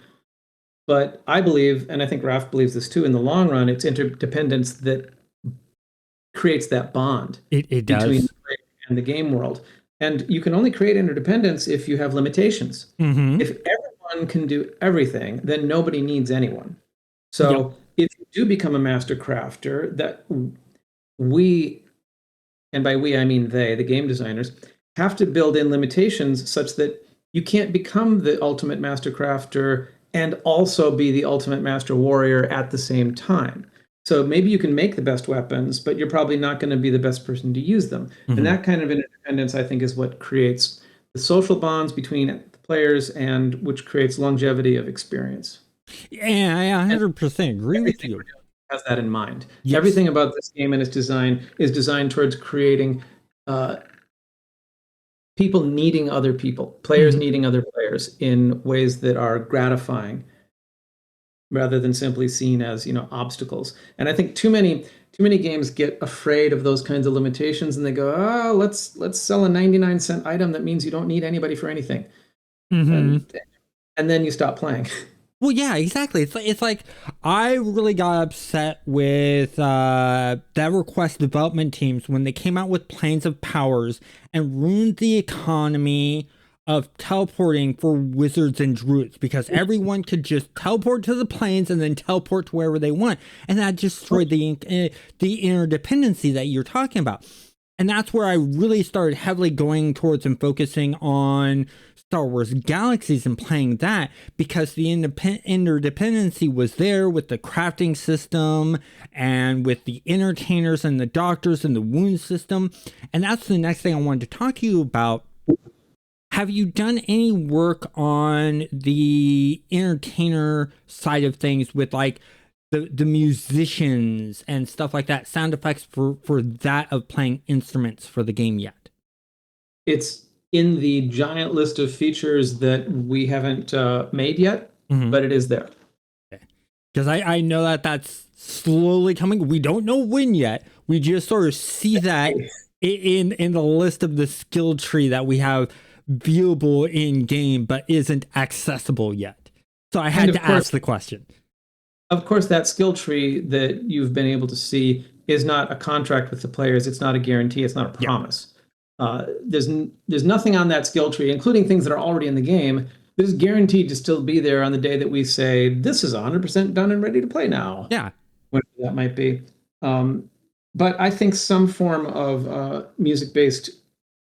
But I believe, and I think Raf believes this too, in the long run, it's interdependence that creates that bond It between does. the player and the game world. And you can only create interdependence if you have limitations. Mm-hmm. If everyone can do everything, then nobody needs anyone. So if you do become a master crafter, that we, and by we I mean they, the game designers, have to build in limitations such that you can't become the ultimate master crafter and also be the ultimate master warrior at the same time. So maybe you can make the best weapons, but you're probably not going to be the best person to use them. Mm-hmm. And that kind of interdependence, I think, is what creates the social bonds between the players and which creates longevity of experience. Yeah, I 100% agree with you. Has that in mind. Yes. Everything about this game and its design is designed towards creating people needing other people, players needing other players in ways that are gratifying rather than simply seen as, obstacles. And I think too many games get afraid of those kinds of limitations and they go, oh, let's sell a 99-cent item that means you don't need anybody for anything. And then you stop playing. Well, yeah, exactly. It's like I really got upset with DevRequest development teams when they came out with Planes of Powers and ruined the economy of teleporting for wizards and druids because everyone could just teleport to the planes and then teleport to wherever they want, and that destroyed the interdependency that you're talking about. And that's where I really started heavily going towards and focusing on Star Wars Galaxies and playing that because the interdependency was there with the crafting system and with the entertainers and the doctors and the wound system. And that's the next thing I wanted to talk to you about. Have you done any work on the entertainer side of things with like the musicians and stuff like that, sound effects for that of playing instruments for the game yet? It's in the giant list of features that we haven't made yet, but it is there. Because I know that that's slowly coming. We don't know when yet. We just sort of see that in the list of the skill tree that we have viewable in game, but isn't accessible yet. So I had to ask the question. Of course, that skill tree that you've been able to see is not a contract with the players. It's not a guarantee. It's not a promise. There's nothing on that skill tree, including things that are already in the game, that is guaranteed to still be there on the day that we say, this is 100% done and ready to play now. Yeah. Whatever that might be. But I think some form of music-based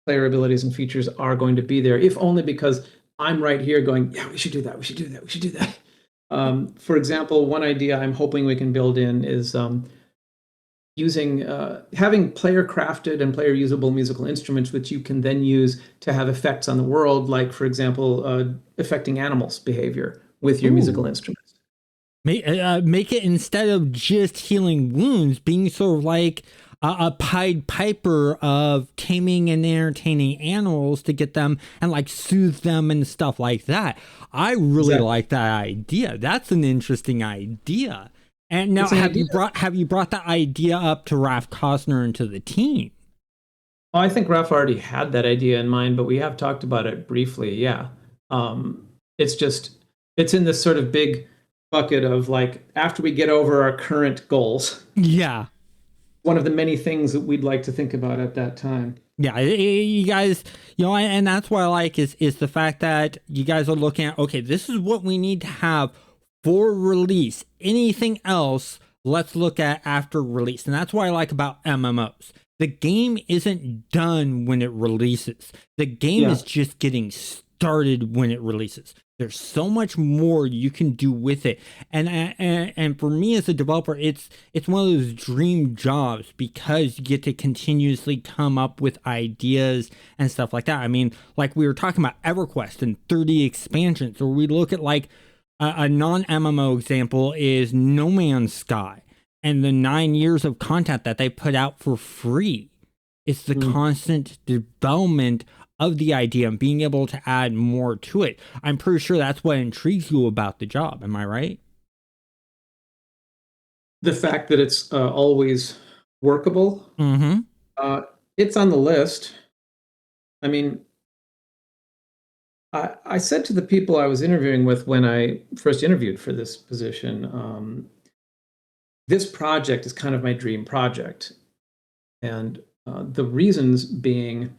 player abilities and features are going to be there, if only because I'm right here going, yeah, we should do that. We should do that. We should do that. For example, one idea I'm hoping we can build in is using having player crafted and player usable musical instruments, which you can then use to have effects on the world, like, for example, affecting animals' behavior with your musical instruments. Make it, instead of just healing wounds, being sort of like a Pied Piper of taming and entertaining animals to get them and like soothe them and stuff like that. I really like that idea. That's an interesting idea. And now, have you brought that idea up to Raf Costner and to the team? Oh, I think Raf already had that idea in mind, but we have talked about it briefly. Yeah, it's just It's in this sort of big bucket of like after we get over our current goals, Yeah. one of the many things that we'd like to think about at that time. Yeah, you guys, and that's what I like is the fact that you guys are looking at, okay, this is what we need to have for release. Anything else, let's look at after release. And that's what I like about MMOs. The game isn't done when it releases. The game is just getting started when it releases. There's so much more you can do with it, and for me as a developer, it's one of those dream jobs because you get to continuously come up with ideas and stuff like that. I mean, like we were talking about EverQuest and 30 expansions, or we look at like a non-MMO example is No Man's Sky and the 9 years of content that they put out for free. It's the constant development of the idea and being able to add more to it. I'm pretty sure that's what intrigues you about the job. Am I right? The fact that it's always workable, it's on the list. I mean, I said to the people I was interviewing with when I first interviewed for this position, this project is kind of my dream project. And the reasons being,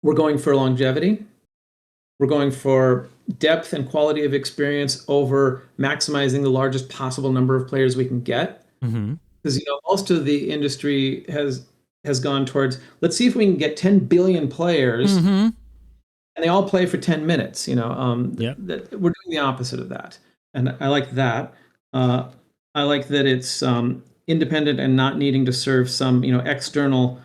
we're going for longevity. We're going for depth and quality of experience over maximizing the largest possible number of players we can get. Because most of the industry has gone towards, let's see if we can get 10 billion players, and they all play for 10 minutes. We're doing the opposite of that, and I like that. I like that it's independent and not needing to serve some external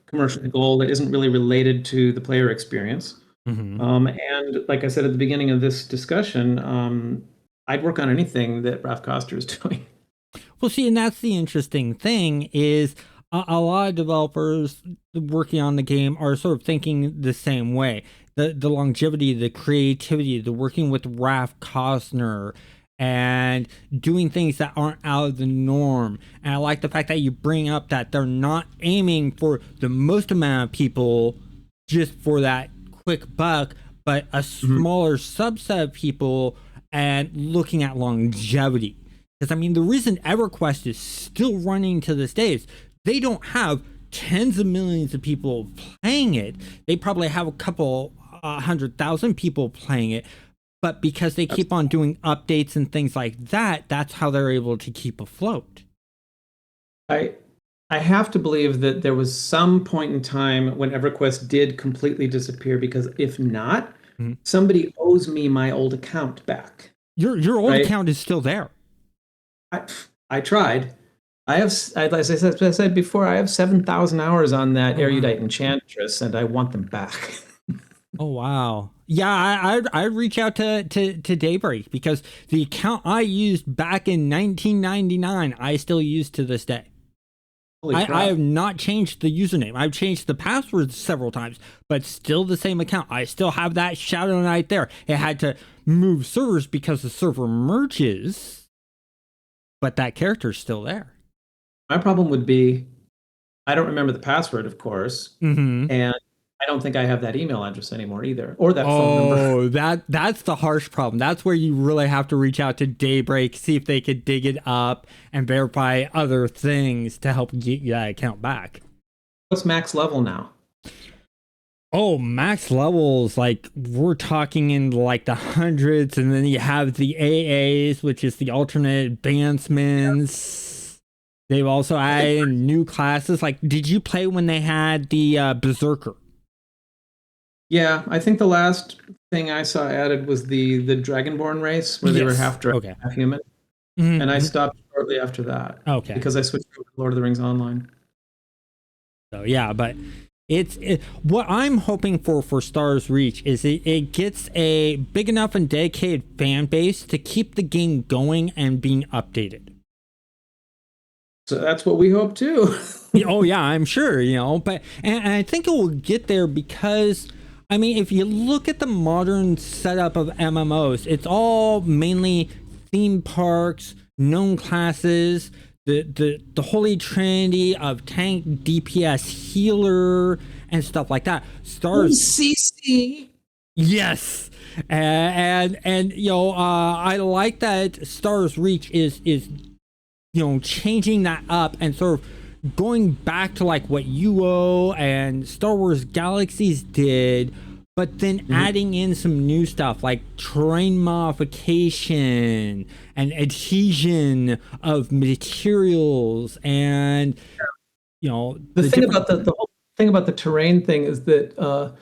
commercial goal that isn't really related to the player experience. And like I said at the beginning of this discussion, I'd work on anything that Ralph Koster is doing. Well, see, and that's the interesting thing is a lot of developers working on the game are sort of thinking the same way. The longevity, the creativity, the working with Ralph Costner and doing things that aren't out of the norm. And I like the fact that you bring up that they're not aiming for the most amount of people just for that quick buck, but a smaller subset of people and looking at longevity. Because I mean, the reason EverQuest is still running to this day is they don't have tens of millions of people playing it. They probably have a couple 100,000 people playing it. But because they keep on doing updates and things like that, that's how they're able to keep afloat. I have to believe that there was some point in time when EverQuest did completely disappear, because if not, somebody owes me my old account back. Your old account is still there. I tried. As I said before, I have 7,000 hours on that Erudite Enchantress, and I want them back. Oh wow. Yeah, I'd reach out to Daybreak, because the account I used back in 1999 I still use to this day. I have not changed the username. I've changed the password several times, but still the same account. I still have that Shadow Knight there. It had to move servers because the server merges, but that character's still there. My problem would be, I don't remember the password, of course, and I don't think I have that email address anymore either, or that phone number. Oh, that's the harsh problem. That's where you really have to reach out to Daybreak, see if they could dig it up and verify other things to help get you that account back. What's max level now? Oh, max levels, like we're talking in like the hundreds, and then you have the AAs, which is the alternate advancements. They've also added new classes. Like, did you play when they had the Berserker? Yeah, I think the last thing I saw added was the Dragonborn race, where they were half dragon, half human. And I stopped shortly after that. Okay. Because I switched to Lord of the Rings Online. So yeah, but what I'm hoping for Stars Reach is it gets a big enough and dedicated fan base to keep the game going and being updated. So that's what we hope too. Oh yeah, I'm sure, but and I think it will get there because, I mean, if you look at the modern setup of MMOs, it's all mainly theme parks, known classes, the holy trinity of tank, DPS, healer, and stuff like that. Stars CC. Yes, and I like that Stars Reach is changing that up and sort of going back to like what UO and Star Wars Galaxies did, but then adding in some new stuff like terrain modification and adhesion of materials, and The the thing different. about the whole thing about the terrain thing is that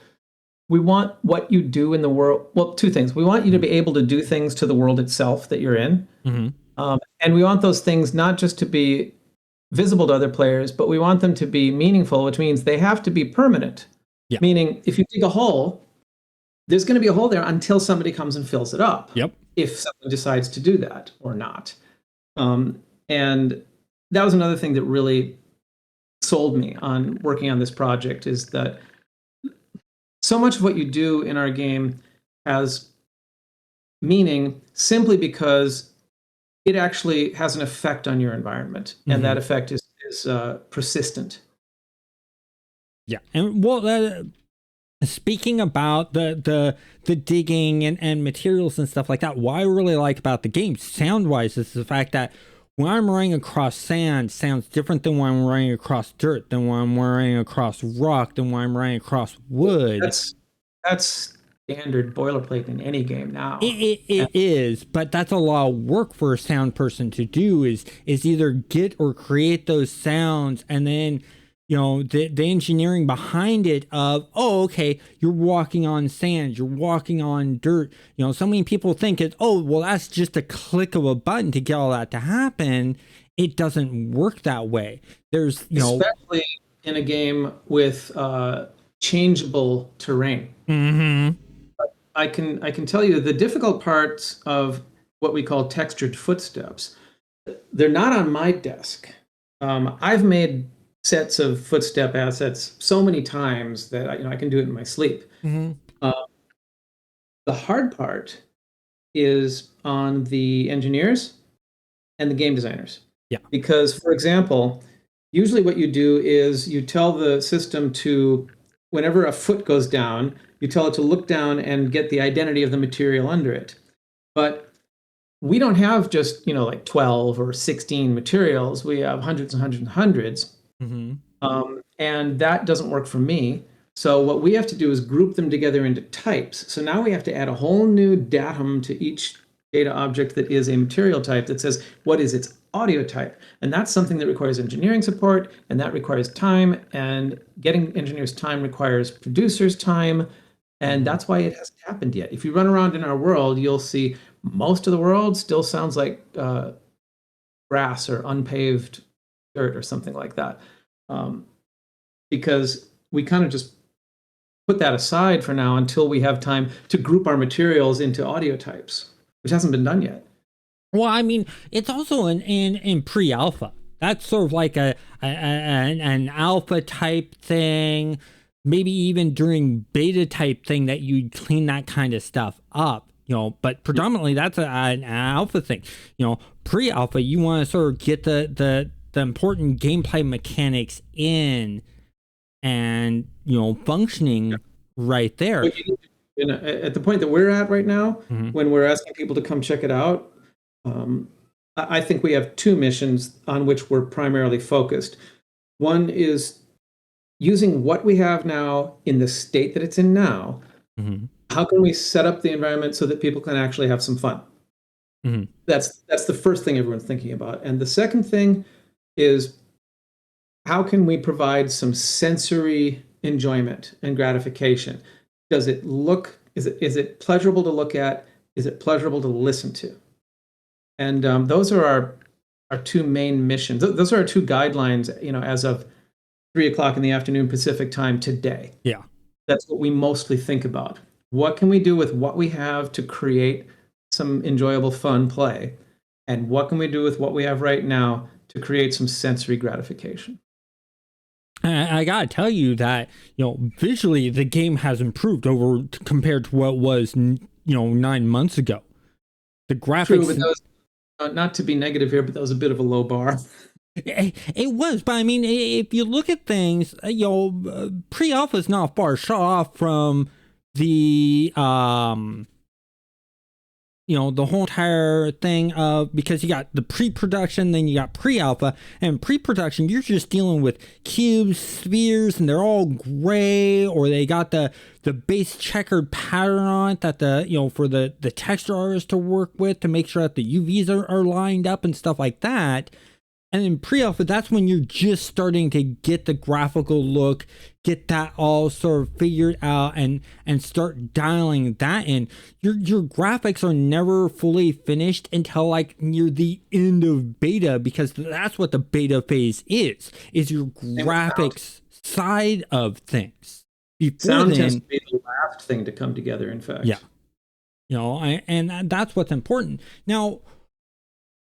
we want what you do in the world. Well, two things. We want you to be able to do things to the world itself that you're in. Mm-hmm. And we want those things not just to be visible to other players, but we want them to be meaningful, which means they have to be permanent. Yeah. Meaning, if you dig a hole, there's going to be a hole there until somebody comes and fills it up. Yep. If someone decides to do that or not. And that was another thing that really sold me on working on this project, is that so much of what you do in our game has meaning simply because it actually has an effect on your environment, and that effect is persistent. Yeah, and well, speaking about the digging and materials and stuff like that, what I really like about the game, sound wise, is the fact that when I'm running across sand, sounds different than when I'm running across dirt, than when I'm running across rock, than when I'm running across wood. That's standard boilerplate in any game now. It is, but that's a lot of work for a sound person to do. Is either get or create those sounds, and then the engineering behind it of, oh, okay, you're walking on sand, you're walking on dirt. So many people think it's, oh, well, that's just a click of a button to get all that to happen. It doesn't work that way. There's especially in a game with changeable terrain. Mm-hmm. I can tell you the difficult parts of what we call textured footsteps. They're not on my desk. I've made sets of footstep assets so many times that I can do it in my sleep. The hard part is on the engineers and the game designers. Yeah. Because, for example, usually what you do is you tell the system to, whenever a foot goes down, you tell it to look down and get the identity of the material under it. But we don't have just, like 12 or 16 materials. We have hundreds and hundreds and hundreds. And that doesn't work for me. So what we have to do is group them together into types. So now we have to add a whole new datum to each data object that is a material type that says what is its audio type. And that's something that requires engineering support, and that requires time, and getting engineers time requires producers time. And that's why it hasn't happened yet. If you run around in our world, you'll see most of the world still sounds like grass or unpaved dirt or something like that. Because we kind of just put that aside for now until we have time to group our materials into audio types, which hasn't been done yet. Well, I mean, it's also in pre-alpha. That's sort of like an alpha type thing, maybe even during beta type thing that you clean that kind of stuff up. But predominantly that's an alpha thing. Pre-alpha, you want to sort of get the important gameplay mechanics in and functioning right there. At the point that we're at right now, when we're asking people to come check it out, I think we have two missions on which we're primarily focused. One is using what we have now in the state that it's in now. How can we set up the environment so that people can actually have some fun? That's the first thing everyone's thinking about. And the second thing is, how can we provide some sensory enjoyment and gratification? Does it look, is it pleasurable to look at? Is it pleasurable to listen to? And those are our two main missions. Those are our two guidelines, as of 3:00 in the afternoon Pacific time today. Yeah. That's what we mostly think about. What can we do with what we have to create some enjoyable fun play? And what can we do with what we have right now to create some sensory gratification? I gotta tell you that visually the game has improved over compared to what was 9 months ago. The graphics. True, but that was, not to be negative here, but that was a bit of a low bar. It was, but I mean, if you look at things, pre-alpha is not far shot off from the the whole entire thing of, because you got the pre-production, then you got pre-alpha, and pre-production you're just dealing with cubes, spheres, and they're all gray, or they got the base checkered pattern on it that for the texture artist to work with to make sure that the UVs are lined up and stuff like that. And in pre-alpha, that's when you're just starting to get the graphical look, get that all sort of figured out, and start dialing that in. Your graphics are never fully finished until like near the end of beta, because that's what the beta phase is your graphics side of things. Before sound then, tends to be the last thing to come together, in fact. Yeah. And that's what's important. Now,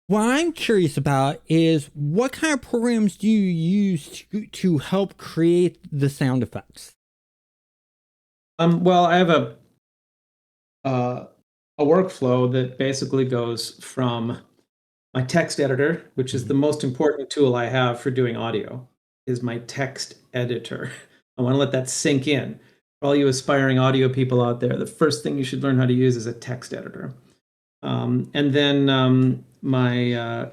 what I'm curious about is, what kind of programs do you use to help create the sound effects? Well, I have a workflow that basically goes from my text editor, which is the most important tool I have for doing audio, is my text editor. I want to let that sink in. For all you aspiring audio people out there, the first thing you should learn how to use is a text editor. And then my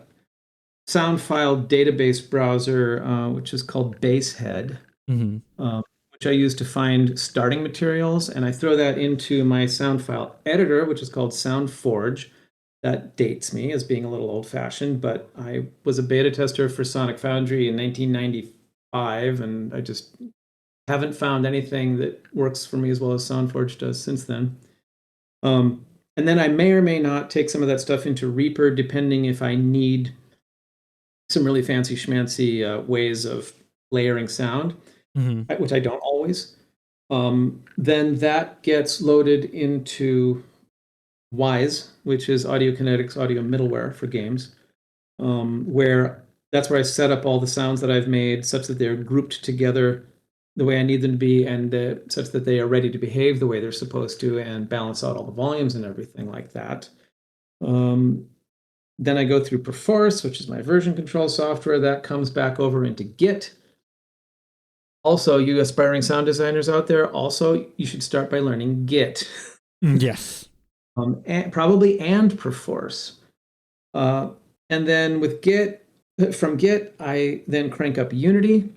sound file database browser, which is called Basehead, which I use to find starting materials. And I throw that into my sound file editor, which is called SoundForge. That dates me as being a little old-fashioned, but I was a beta tester for Sonic Foundry in 1995, and I just haven't found anything that works for me as well as SoundForge does since then. And then I may or may not take some of that stuff into Reaper, depending if I need some really fancy schmancy ways of layering sound, which I don't always. Then that gets loaded into Wise, which is Audio Kinetics audio middleware for games, where that's where I set up all the sounds that I've made such that they're grouped together the way I need them to be, and such that they are ready to behave the way they're supposed to, and balance out all the volumes and everything like that. Then I go through Perforce, which is my version control software. That comes back over into Git. Also, you aspiring sound designers out there, also, you should start by learning Git. Yes. And Perforce. And then with Git, from Git, I then crank up Unity,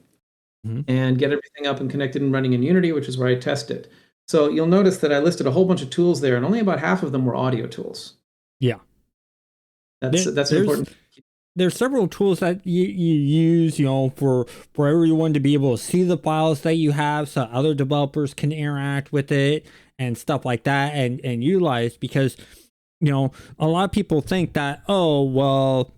and get everything up and connected and running in Unity, which is where I test it. So you'll notice that I listed a whole bunch of tools there, and only about half of them were audio tools. Yeah. That's important. There's several tools that you use, for everyone to be able to see the files that you have, so other developers can interact with it and stuff like that, and utilize, because, a lot of people think that, oh, well,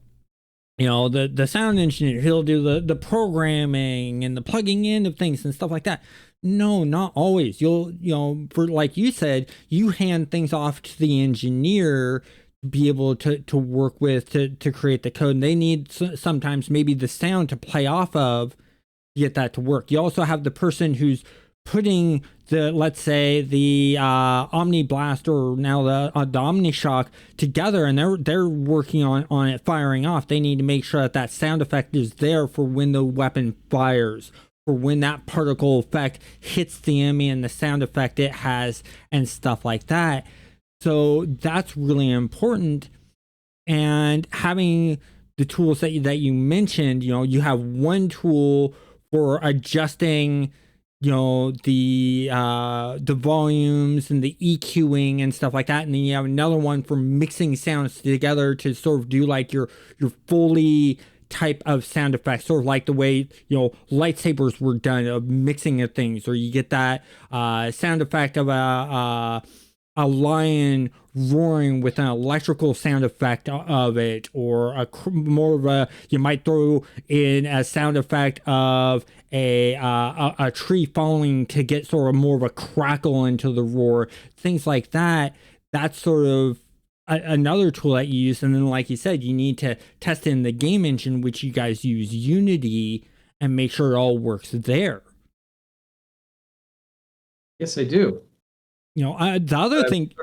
the sound engineer, he'll do the programming and the plugging in of things and stuff like that. No, not always. You'll, for, like you said, you hand things off to the engineer to be able to work with, to create the code. And they need sometimes maybe the sound to play off of to get that to work. You also have the person who's putting let's say the Omni Blast, or now the OmniShock, together, and they're working on it firing off. They need to make sure that sound effect is there for when the weapon fires, for when that particle effect hits the enemy and the sound effect it has, and stuff like that. So that's really important. And having the tools that you mentioned, you have one tool for adjusting the volumes and the EQing and stuff like that, and then you have another one for mixing sounds together to sort of do like your Foley type of sound effects, sort of like the way lightsabers were done, of mixing of things, or you get that sound effect of a lion roaring with an electrical sound effect of it, or more of a, you might throw in a sound effect of a tree falling to get sort of more of a crackle into the roar, things like that. That's sort of another tool that you use. And then, like you said, you need to test in the game engine, which you guys use Unity, and make sure it all works there. Yes, I do. The other thing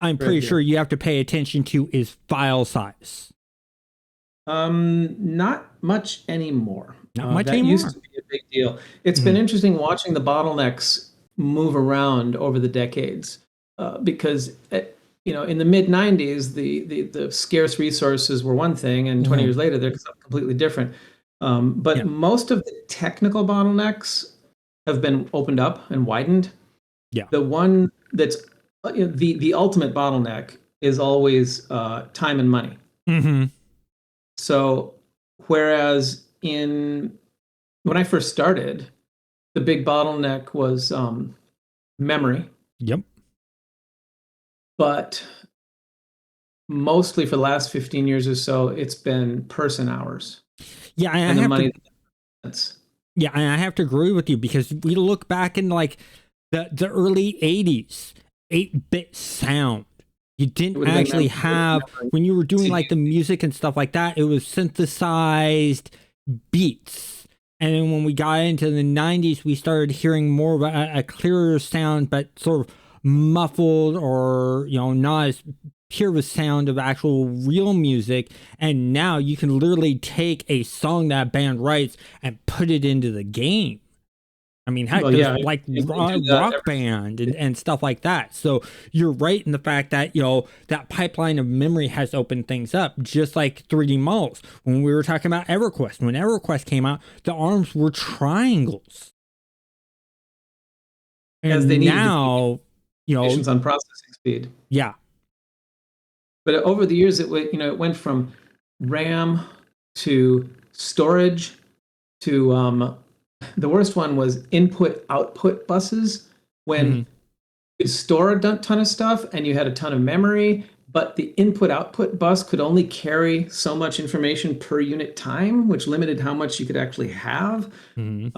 I'm pretty sure you have to pay attention to is file size. Not much anymore. Not much that anymore. Used to be a big deal. It's been interesting watching the bottlenecks move around over the decades because in the mid 90s, the scarce resources were one thing, and 20 years later, they're completely different. But most of the technical bottlenecks have been opened up and widened. Yeah. The one that's the ultimate bottleneck is always time and money. So, whereas when I first started, the big bottleneck was memory. Yep. But mostly for the last 15 years or so, it's been person hours. Yeah, and the money. Yeah, and I have to agree with you, because we look back in like the early 80s, 8-bit sound. You didn't actually have, when you were doing like the music and stuff like that, it was synthesized beats. And then when we got into the 90s, we started hearing more of a clearer sound, but sort of muffled, or not as pure of a sound of actual real music. And now you can literally take a song that band writes and put it into the game. I mean, heck, like Rock Band and stuff like that. So you're right in the fact that, that pipeline of memory has opened things up, just like 3D models. When we were talking about EverQuest, when EverQuest came out, the arms were triangles. And as they now, on processing speed. Yeah. But over the years, it went from RAM to storage to the worst one was input-output buses, when you could store a ton of stuff and you had a ton of memory, but the input-output bus could only carry so much information per unit time, which limited how much you could actually have. And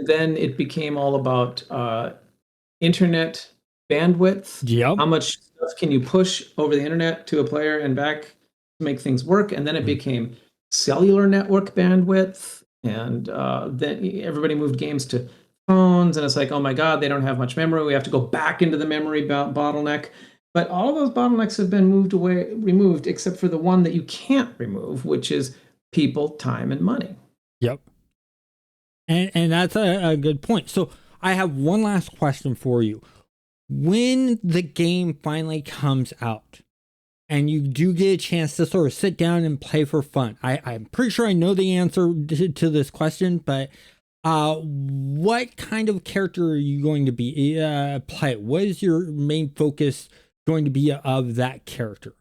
then it became all about internet bandwidth. Yep. How much stuff can you push over the internet to a player and back to make things work? And then it became cellular network bandwidth. And then everybody moved games to phones, and it's like, oh my God, they don't have much memory. We have to go back into the memory bottleneck. But all of those bottlenecks have been removed, except for the one that you can't remove, which is people, time, and money. Yep. And that's a good point. So I have one last question for you. When the game finally comes out, and you do get a chance to sort of sit down and play for fun, I'm pretty sure I know the answer to this question, but what kind of character are you going to be play? What is your main focus going to be of that character?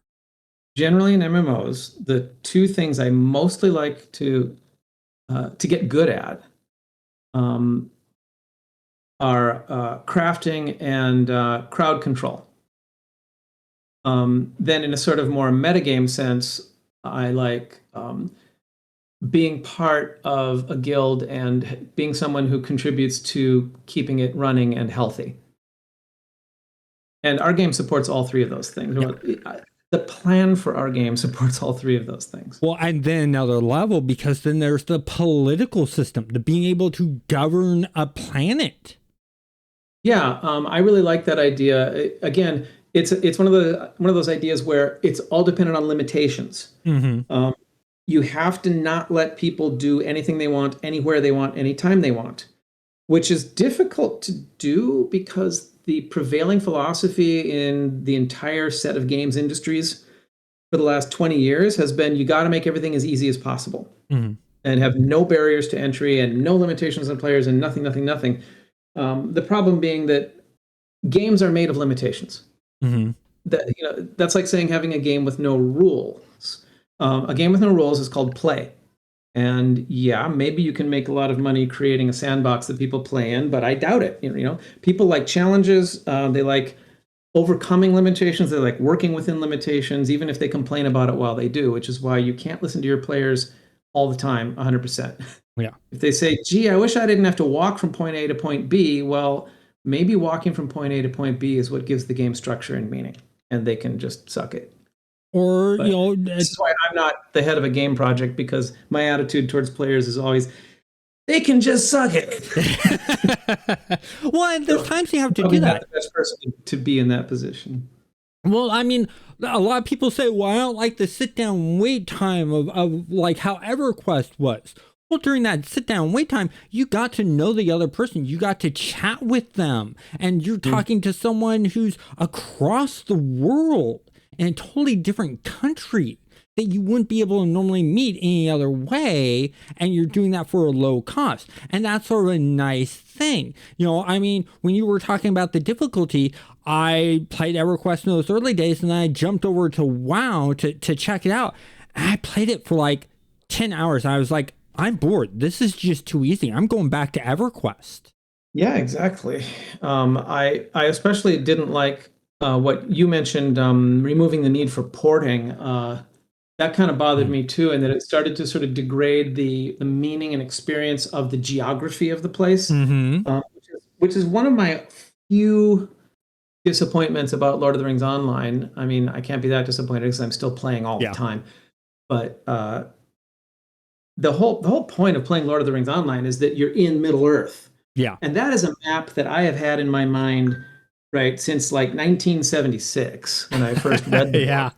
Generally in MMOs, the two things I mostly like to get good at are crafting and crowd control. Then in a sort of more metagame sense, I like being part of a guild and being someone who contributes to keeping it running and healthy. And our game supports all three of those things. Yeah. The plan for our game supports all three of those things. Well, and then another level, because then there's the political system, the being able to govern a planet. Yeah, I really like that idea. Again, it's one of those ideas where it's all dependent on limitations. You have to not let people do anything they want, anywhere they want, anytime they want, which is difficult to do because the prevailing philosophy in the entire set of games industries for the last 20 years has been, you got to make everything as easy as possible and have no barriers to entry and no limitations on players and nothing. The problem being that games are made of limitations. That's like saying having a game with no rules. A game with no rules is called play. And yeah, maybe you can make a lot of money creating a sandbox that people play in, but I doubt it. People like challenges. They like overcoming limitations. They like working within limitations, even if they complain about it while they do, which is why you can't listen to your players all the time, 100%. Yeah. If they say, gee, I wish I didn't have to walk from point A to point B, well, maybe walking from point A to point B is what gives the game structure and meaning, and they can just suck it. Or, this is why I'm not the head of a game project, because my attitude towards players is always, they can just suck it. Well, and there's times you have to do that. Not the best person to be in that position. Well, I mean, a lot of people say, well, I don't like the sit down wait time of like how EverQuest was. Well, during that sit down wait time, you got to know the other person. You got to chat with them, and you're talking to someone who's across the world in a totally different country that you wouldn't be able to normally meet any other way. And you're doing that for a low cost. And that's sort of a nice thing. You know, I mean, when you were talking about the difficulty, I played EverQuest in those early days, and then I jumped over to WoW to check it out. And I played it for like 10 hours. And I was like, I'm bored. This is just too easy. I'm going back to EverQuest. Yeah, exactly. I especially didn't like what you mentioned, removing the need for porting. That kind of bothered me too, and that it started to sort of degrade the meaning and experience of the geography of the place, which is one of my few disappointments about Lord of the Rings Online. I mean, I can't be that disappointed because I'm still playing all the time, but the whole point of playing Lord of the Rings Online is that you're in Middle Earth. Yeah. And that is a map that I have had in my mind, right, since like 1976 when I first read the book.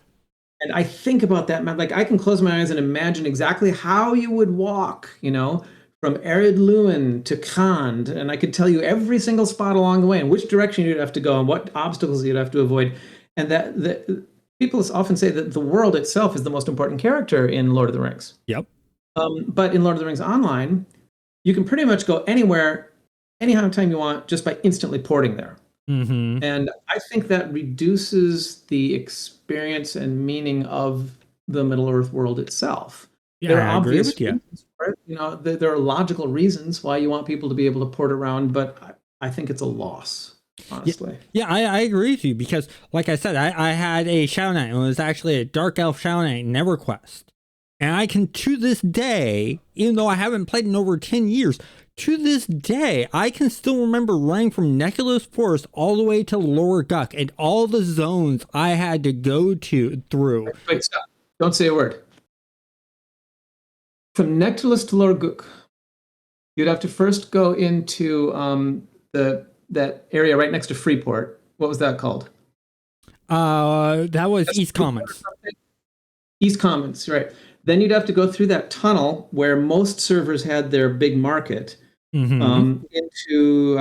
And I think about that map, like I can close my eyes and imagine exactly how you would walk, you know, from Ered Luin to Khand, and I could tell you every single spot along the way and which direction you'd have to go and what obstacles you'd have to avoid. And that people often say that the world itself is the most important character in Lord of the Rings. Yep. But in Lord of the Rings Online, you can pretty much go anywhere, anytime you want, just by instantly porting there. And I think that reduces the experience and meaning of the Middle Earth world itself. Yeah, there are I agree obvious with you. reasons for it. You know, there are logical reasons why you want people to be able to port around, but I think it's a loss, honestly. Yeah, I agree with you because, like I said, I had a Shadow Knight, and it was actually a Dark Elf Shadow Knight in EverQuest. And I can, to this day, even though I haven't played in over 10 years, to this day, I can still remember running from Necklace Forest all the way to Lower Guck and all the zones I had to go through. Wait, stop. Don't say a word. From Necklace to Lower Guck, you'd have to first go into that area right next to Freeport. What was that called? That was East Commons. East Commons, right. Then you'd have to go through that tunnel where most servers had their big market into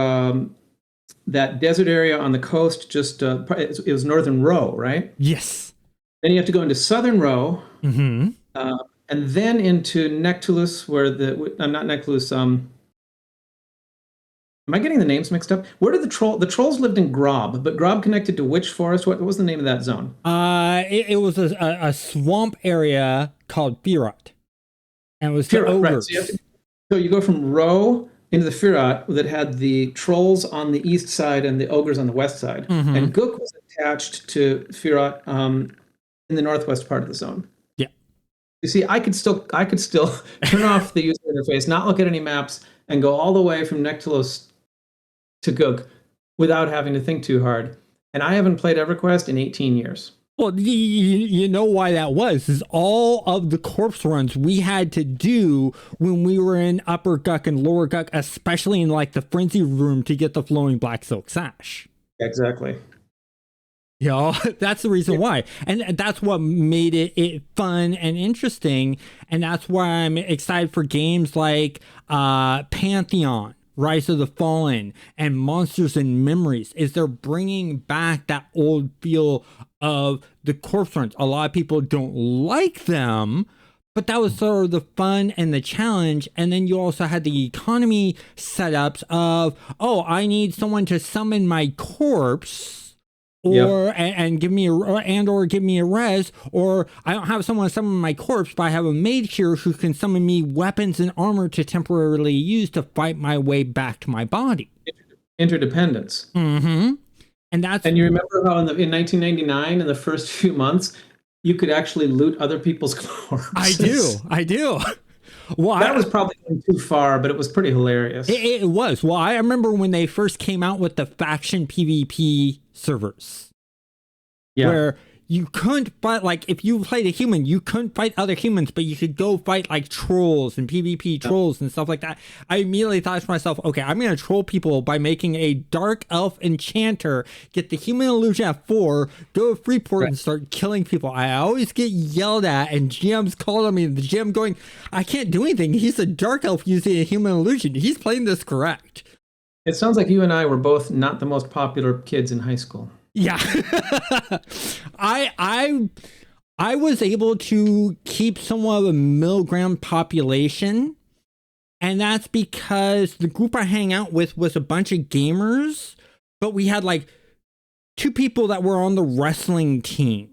that desert area on the coast. Just it was Northern Row, right? Yes. Then you have to go into Southern Row, and then into Nectulus, where not Nectulus. Am I getting the names mixed up? Where did the trolls lived in Grob, but Grob connected to which forest? What was the name of that zone? It was a swamp area called Firot, and it was the ogres. Right. So you go from Row into the Firot that had the trolls on the east side and the ogres on the west side, and Gook was attached to Firot in the northwest part of the zone. Yeah. You see, I could still turn off the user interface, not look at any maps, and go all the way from Nectulos to Gook without having to think too hard. And I haven't played EverQuest in 18 years. Well, you know why that was, is all of the corpse runs we had to do when we were in Upper Guck and Lower Guck, especially in like the Frenzy Room to get the flowing black silk sash. Exactly. You know, that's the reason why. And that's what made it fun and interesting. And that's why I'm excited for games like Pantheon, Rise of the Fallen, and Monsters and Memories, is they're bringing back that old feel of the corpse runs. A lot of people don't like them, but that was sort of the fun and the challenge. And then you also had the economy setups of, oh, I need someone to summon my corpse, or and give me give me a res, or I don't have someone to summon my corpse, but I have a mage here who can summon me weapons and armor to temporarily use to fight my way back to my body. Interdependence. And you remember how in 1999, in the first few months, you could actually loot other people's corpses? I do. Well, that was probably going too far, but it was pretty hilarious. It was. Well, I remember when they first came out with the faction PvP servers, where you couldn't fight, like, if you played a human, you couldn't fight other humans, but you could go fight like trolls and PvP trolls and stuff like that. I immediately thought to myself, okay, I'm going to troll people by making a dark elf enchanter, get the human illusion at 4, go to Freeport and start killing people. I always get yelled at, and GM's calling on me, the GM going, I can't do anything. He's a dark elf using a human illusion. He's playing this correct. It sounds like you and I were both not the most popular kids in high school. Yeah. I was able to keep somewhat of a middle ground population, and that's because the group I hang out with was a bunch of gamers, but we had like 2 people that were on the wrestling team.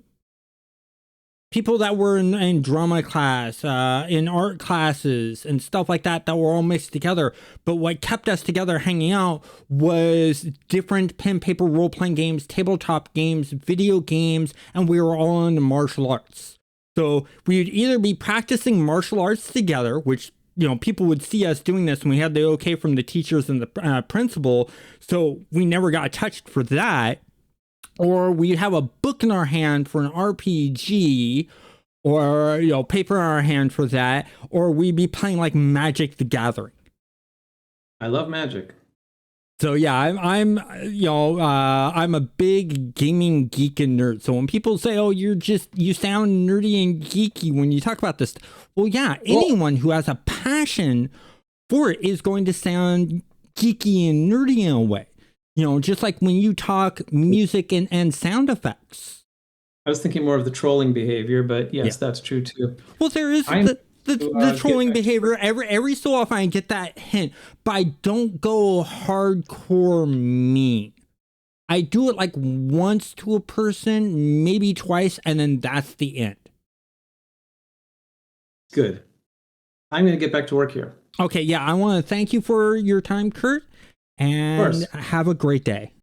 People that were in drama class, in art classes and stuff like that, that were all mixed together. But what kept us together hanging out was different pen paper role-playing games, tabletop games, video games, and we were all into martial arts. So we'd either be practicing martial arts together, which, you know, people would see us doing this, and we had the okay from the teachers and the principal, so we never got touched for that. Or we'd have a book in our hand for an RPG, or, you know, paper in our hand for that, or we'd be playing like Magic the Gathering. I love Magic. So yeah, I'm a big gaming geek and nerd. So when people say, "Oh, you sound nerdy and geeky when you talk about this," well, yeah, anyone who has a passion for it is going to sound geeky and nerdy in a way. You know, just like when you talk music and sound effects. I was thinking more of the trolling behavior, but yes, that's true too. Well, there is the trolling behavior. Every so often I get that hint, but I don't go hardcore mean. I do it like once to a person, maybe twice, and then that's the end. Good. I'm going to get back to work here. Okay, yeah, I want to thank you for your time, Kurt, and have a great day.